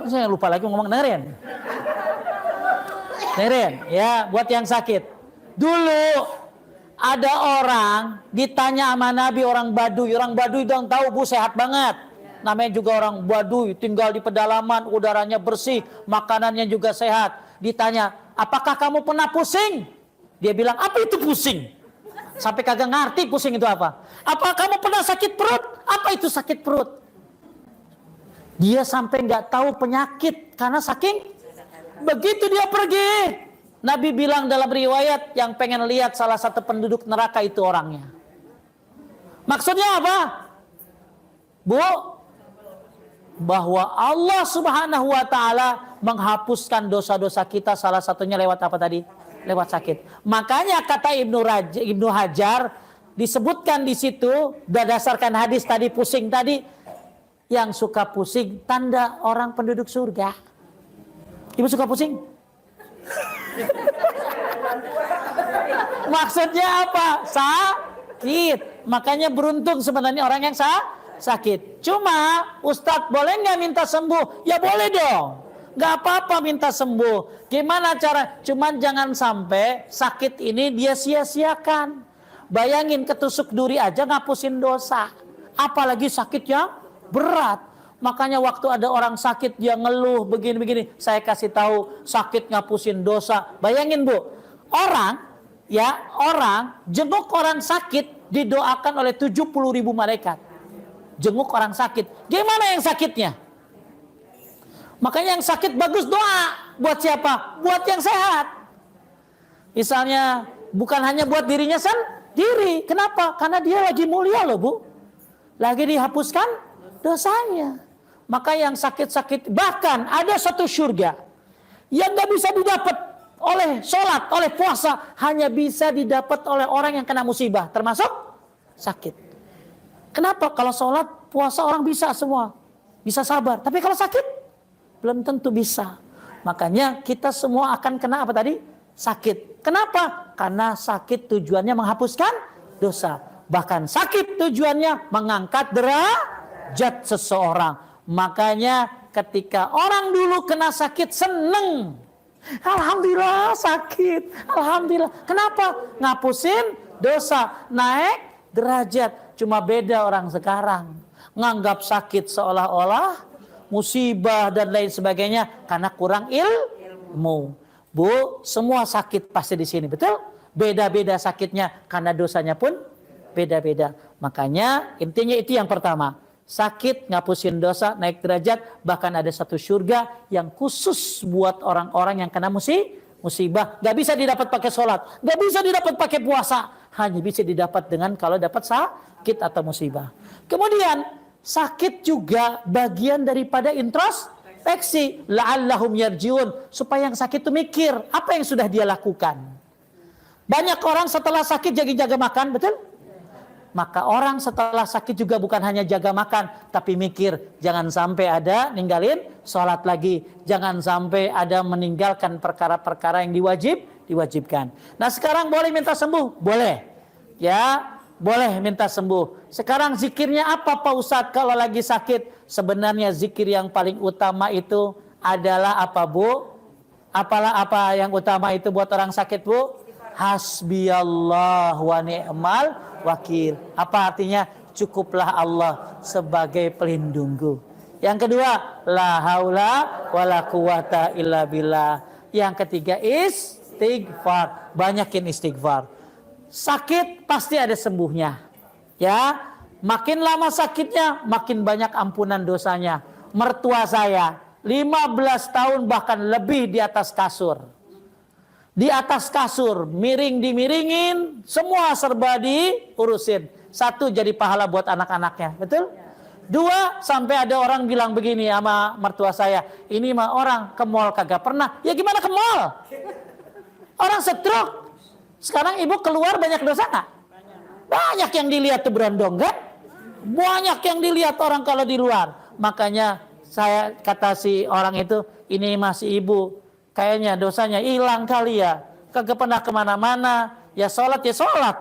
saya lupa lagi ngomong, dengerin. Dengerin, ya buat yang sakit. Dulu ada orang ditanya sama Nabi, orang Baduy dong tahu Bu sehat banget. Namanya juga orang Baduy, tinggal di pedalaman, udaranya bersih, makanannya juga sehat. Ditanya, apakah kamu pernah pusing? Dia bilang, apa itu pusing? Sampai kagak ngerti pusing itu apa. Apa kamu pernah sakit perut? Apa itu sakit perut? Dia sampai nggak tahu penyakit karena saking. Begitu dia pergi, Nabi bilang dalam riwayat, yang pengen lihat salah satu penduduk neraka itu orangnya. Maksudnya apa? Bu, bahwa Allah Subhanahu wa taala menghapuskan dosa-dosa kita, salah satunya lewat apa tadi? Lewat sakit. Makanya kata Ibnu Hajar disebutkan di situ berdasarkan hadis tadi, pusing tadi, yang suka pusing tanda orang penduduk surga. Ibu suka pusing? Maksudnya apa? Sakit. Makanya beruntung sebenarnya orang yang sakit. Cuma Ustadz boleh nggak minta sembuh? Ya boleh dong. Nggak apa-apa minta sembuh. Gimana cara? Cuman jangan sampai sakit ini dia sia-siakan. Bayangin ketusuk duri aja ngapusin dosa. Apalagi sakit yang berat. Makanya waktu ada orang sakit dia ngeluh begini-begini, saya kasih tahu sakit ngapusin dosa. Bayangin Bu, orang jenguk orang sakit didoakan oleh 70.000 malaikat. Jenguk orang sakit. Gimana yang sakitnya? Makanya yang sakit bagus doa. Buat siapa? Buat yang sehat. Misalnya bukan hanya buat dirinya sendiri. Kenapa? Karena dia lagi mulia loh Bu. Lagi dihapuskan dosanya. Maka yang sakit-sakit, bahkan ada satu surga yang gak bisa didapat oleh sholat, oleh puasa, hanya bisa didapat oleh orang yang kena musibah, termasuk sakit. Kenapa? Kalau sholat, puasa orang bisa semua, bisa sabar. Tapi kalau sakit, belum tentu bisa. Makanya kita semua akan kena apa tadi? Sakit. Kenapa? Karena sakit tujuannya menghapuskan dosa. Bahkan sakit tujuannya mengangkat derajat seseorang. Makanya ketika orang dulu kena sakit seneng. Alhamdulillah sakit. Alhamdulillah. Kenapa? Ngapusin dosa. Naik derajat. Cuma beda orang sekarang. Nganggap sakit seolah-olah musibah dan lain sebagainya. Karena kurang ilmu. Bu, semua sakit pasti di sini. Betul? Beda-beda sakitnya. Karena dosanya pun beda-beda. Makanya intinya itu yang pertama. Sakit, ngapusin dosa, naik derajat. Bahkan ada satu surga yang khusus buat orang-orang yang kena musibah. Gak bisa didapat pakai sholat, gak bisa didapat pakai puasa. Hanya bisa didapat dengan kalau dapat sakit atau musibah. Kemudian sakit juga bagian daripada introspeksi. La'allahum yarjiun. Supaya yang sakit itu mikir apa yang sudah dia lakukan. Banyak orang setelah sakit jaga-jaga makan, betul? Maka orang setelah sakit juga bukan hanya jaga makan, tapi mikir jangan sampai ada ninggalin sholat lagi, jangan sampai ada meninggalkan perkara-perkara yang diwajibkan. Nah sekarang boleh minta sembuh, boleh, ya boleh minta sembuh. Sekarang zikirnya apa Pak Ustadz kalau lagi sakit? Sebenarnya zikir yang paling utama itu adalah apa Bu? Apa yang utama itu buat orang sakit Bu? Hasbiyallah wa ni'mal wakil. Apa artinya? Cukuplah Allah sebagai pelindungku. Yang kedua, la haula wala quwata illa billah. Yang ketiga, istighfar. Banyakin istighfar. Sakit pasti ada sembuhnya. Ya, makin lama sakitnya, makin banyak ampunan dosanya. Mertua saya 15 tahun bahkan lebih di atas kasur. Di atas kasur, miring dimiringin, semua serba diurusin. Satu, jadi pahala buat anak-anaknya, betul? Dua, sampai ada orang bilang begini sama mertua saya, ini mah orang ke mall kagak pernah. Ya gimana ke mall? Orang stroke. Sekarang ibu keluar banyak dosa nggak? Banyak yang dilihat tuh berondong kan? Banyak yang dilihat orang kalau di luar. Makanya saya kata si orang itu, ini masih ibu. Kayaknya dosanya hilang kali ya. Kagak pernah kemana-mana. Ya sholat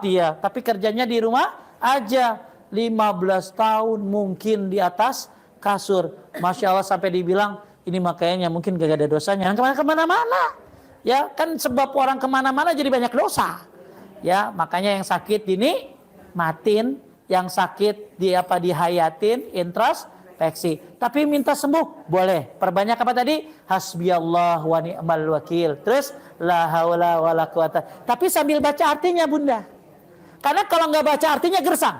dia. Tapi kerjanya di rumah aja. 15 tahun mungkin di atas kasur. Masya Allah sampai dibilang, ini makanya mungkin gak ada dosanya. Kemana-mana. Ya kan sebab orang kemana-mana jadi banyak dosa. Ya makanya yang sakit ini matiin. Yang sakit dihayatin, introspeksi. Tapi minta sembuh boleh. Perbanyak apa tadi? Hasbiyallah wa ni'mal wakil. Terus la haula wala quwata. Tapi sambil baca artinya Bunda. Karena kalau nggak baca artinya gersang.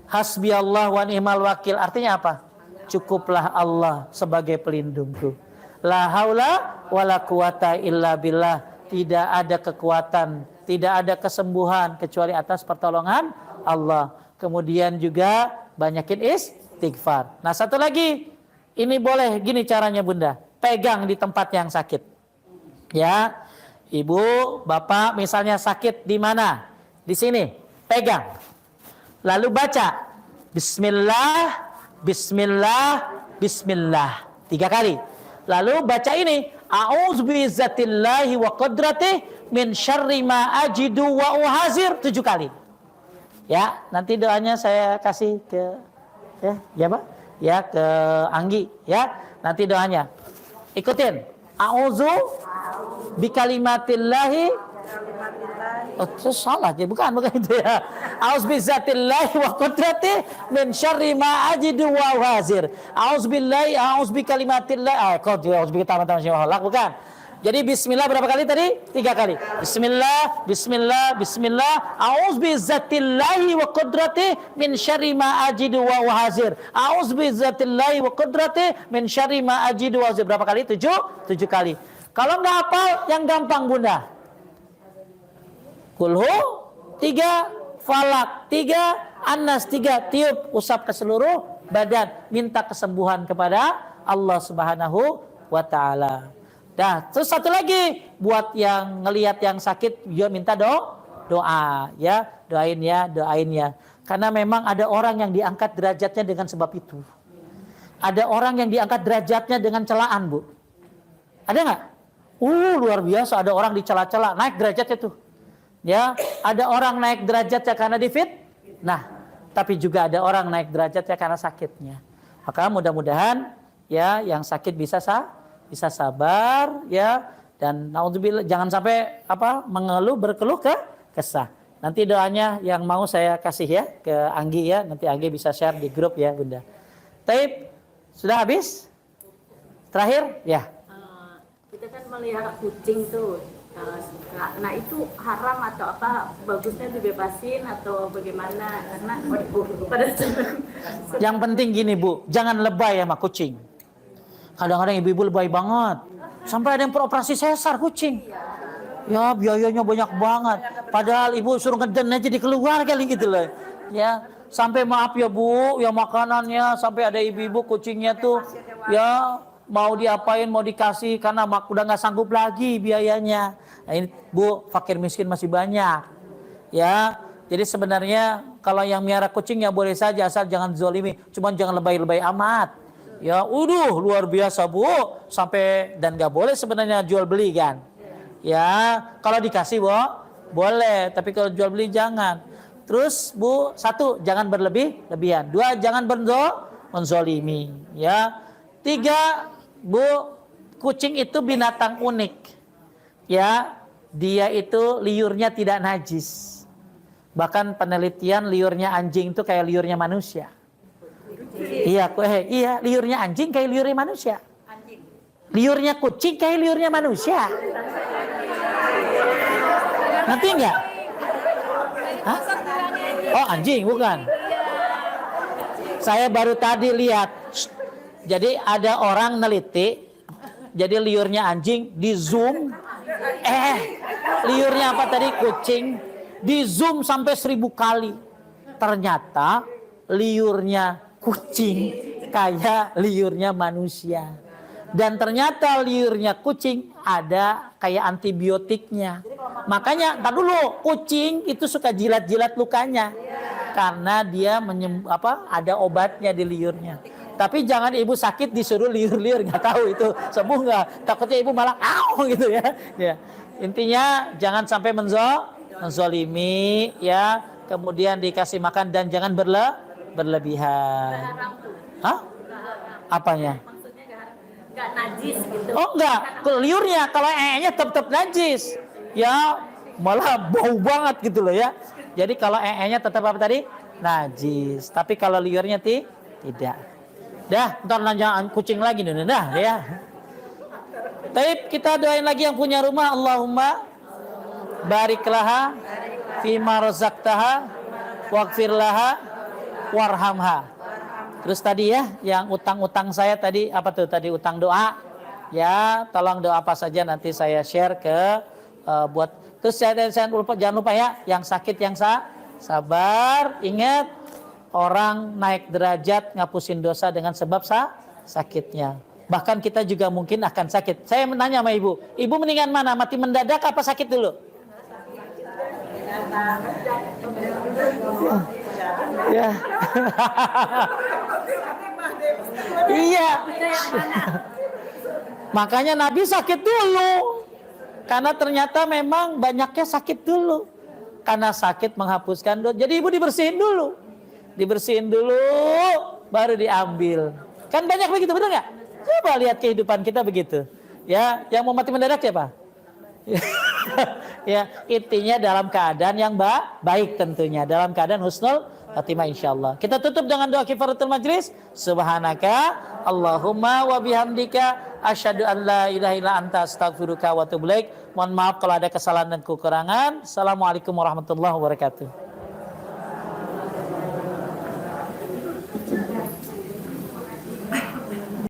Hasbiyallah wa ni'mal wakil artinya apa? Cukuplah Allah sebagai pelindungku. La haula wala quwata illa billah. Tidak ada kekuatan, tidak ada kesembuhan kecuali atas pertolongan Allah. Kemudian juga banyakin istighfar. Nah satu lagi, ini boleh gini caranya Bunda, pegang di tempat yang sakit. Ya, ibu, bapak misalnya sakit di mana? Di sini, pegang. Lalu baca, Bismillah, Bismillah, Bismillah. 3 kali. Lalu baca ini, A'udzubizzatillahi wa qadratih min syarri ma ajidu wa uhazir 7 kali. Ya, nanti doanya saya kasih ke Pak? Ya, ke Anggi ya. Nanti doanya. Ikutin. A'udzu bikalimatillahi. Oh, itu salah ya, bukan itu ya. A'udzubizzatillahi wa qudratihi min syarri ma ajidu wa uhazir. A'udzubikalimatillahi. Bukan. Jadi bismillah berapa kali tadi? 3 kali. Bismillah, bismillah, bismillah. A'udzubizzatillahi wa qudratihi min syarri ma ajidu wa uhazir. A'udzubizzatillahi wa qudratihi min syarri ma ajidu wa uhazir. Berapa kali? 7 kali. Kalau nggak hafal yang gampang Bunda. Kulhu 3, Falak 3, An-Nas 3, tiup, usap ke seluruh badan, minta kesembuhan kepada Allah Subhanahu wa taala. Nah, terus satu lagi buat yang ngelihat yang sakit juga minta doa ya, doain ya. Karena memang ada orang yang diangkat derajatnya dengan sebab itu. Ada orang yang diangkat derajatnya dengan celaan, Bu. Ada nggak? Luar biasa, ada orang dicela-cela, naik derajatnya tuh. Ya, ada orang naik derajatnya karena difit. Nah, tapi juga ada orang naik derajatnya karena sakitnya. Maka mudah-mudahan ya yang sakit bisa sabar ya, dan naudzubillah jangan sampai mengeluh berkeluh kesah. Nanti doanya yang mau saya kasih ya ke Anggi ya, nanti Anggi bisa share di grup ya Bunda. Taib sudah habis? Terakhir ya. Kita kan melihara kucing tuh. Nah itu haram atau apa? Bagusnya dibebasin atau bagaimana? Karena pada yang penting gini Bu, jangan lebay sama kucing. Kadang-kadang ibu-ibu lebay banget. Sampai ada yang beroperasi sesar kucing. Ya biayanya banyak banget. Padahal ibu suruh ngeden aja dikeluar kali gitu loh. Ya, sampai maaf ya Bu, ya makanannya sampai ada ibu-ibu kucingnya tuh ya mau diapain, mau dikasih karena udah nggak sanggup lagi biayanya. Nah ini Bu, fakir miskin masih banyak. Ya, jadi sebenarnya kalau yang miara kucing ya boleh saja asal jangan zolimi, cuman jangan lebay-lebay amat. Ya, luar biasa Bu, sampai dan nggak boleh sebenarnya jual beli kan. Ya, kalau dikasih Bu, boleh, tapi kalau jual beli jangan. Terus Bu, 1 jangan berlebihan, 2 jangan menzolimi. Ya, 3 Bu, kucing itu binatang unik. Ya, dia itu liurnya tidak najis. Bahkan penelitian liurnya anjing itu kayak liurnya manusia. Iya, liurnya anjing kayak liurnya manusia. Liurnya kucing kayak liurnya manusia. Nanti enggak? Hah? Oh, anjing bukan. Saya baru tadi lihat. Jadi ada orang neliti. Jadi liurnya anjing di zoom. Liurnya apa tadi? Kucing. Di zoom sampai 1000 kali. Ternyata liurnya kucing kayak liurnya manusia. Dan ternyata liurnya kucing ada kayak antibiotiknya. Makanya, entar dulu, kucing itu suka jilat-jilat lukanya. Karena dia ada obatnya di liurnya. Tapi jangan ibu sakit disuruh liur-liur, nggak tahu itu sembuh nggak. Takutnya ibu malah gitu ya. Ya. Intinya jangan sampai menzolimi ya. Kemudian dikasih makan dan jangan berlebihan. Hah? Apanya? Nggak najis gitu. Oh enggak, liurnya kalau nya tetap najis. Ya malah bau banget gitu loh ya. Jadi kalau nya tetap apa tadi? Najis. Tapi kalau liurnya tidak. Dah, ntar nanya kucing lagi nih, dah ya. Tapi kita doain lagi yang punya rumah, Allahumma barik laha fima razaqtaha waghfir laha warhamha. Terus tadi ya, yang utang-utang saya tadi apa tuh? Tadi utang doa. Ya, tolong doa apa saja nanti saya share ke buat. Terus jangan lupa ya, yang sakit yang sabar. Ingat, orang naik derajat ngapusin dosa dengan sebab sakitnya. Bahkan kita juga mungkin akan sakit. Saya menanya sama ibu, ibu mendingan mana? Mati mendadak apa sakit dulu? Ya. Iya. Makanya Nabi sakit dulu. Karena ternyata memang banyaknya sakit dulu. Karena sakit menghapuskan dosa. Jadi ibu dibersihin dulu. Dibersihin dulu baru diambil. Kan banyak begitu, betul nggak? Coba lihat kehidupan kita begitu. Ya, yang mau mati mendadak siapa? Ya, intinya dalam keadaan yang baik tentunya, dalam keadaan husnul khatimah insyaallah. Kita tutup dengan doa kifaratul majlis. Subhanaka Allahumma wa bihamdika asyhadu an la ilaha illa anta astaghfiruka wa atubu ilaik. Mohon maaf kalau ada kesalahan dan kekurangan. Assalamualaikum warahmatullahi wabarakatuh.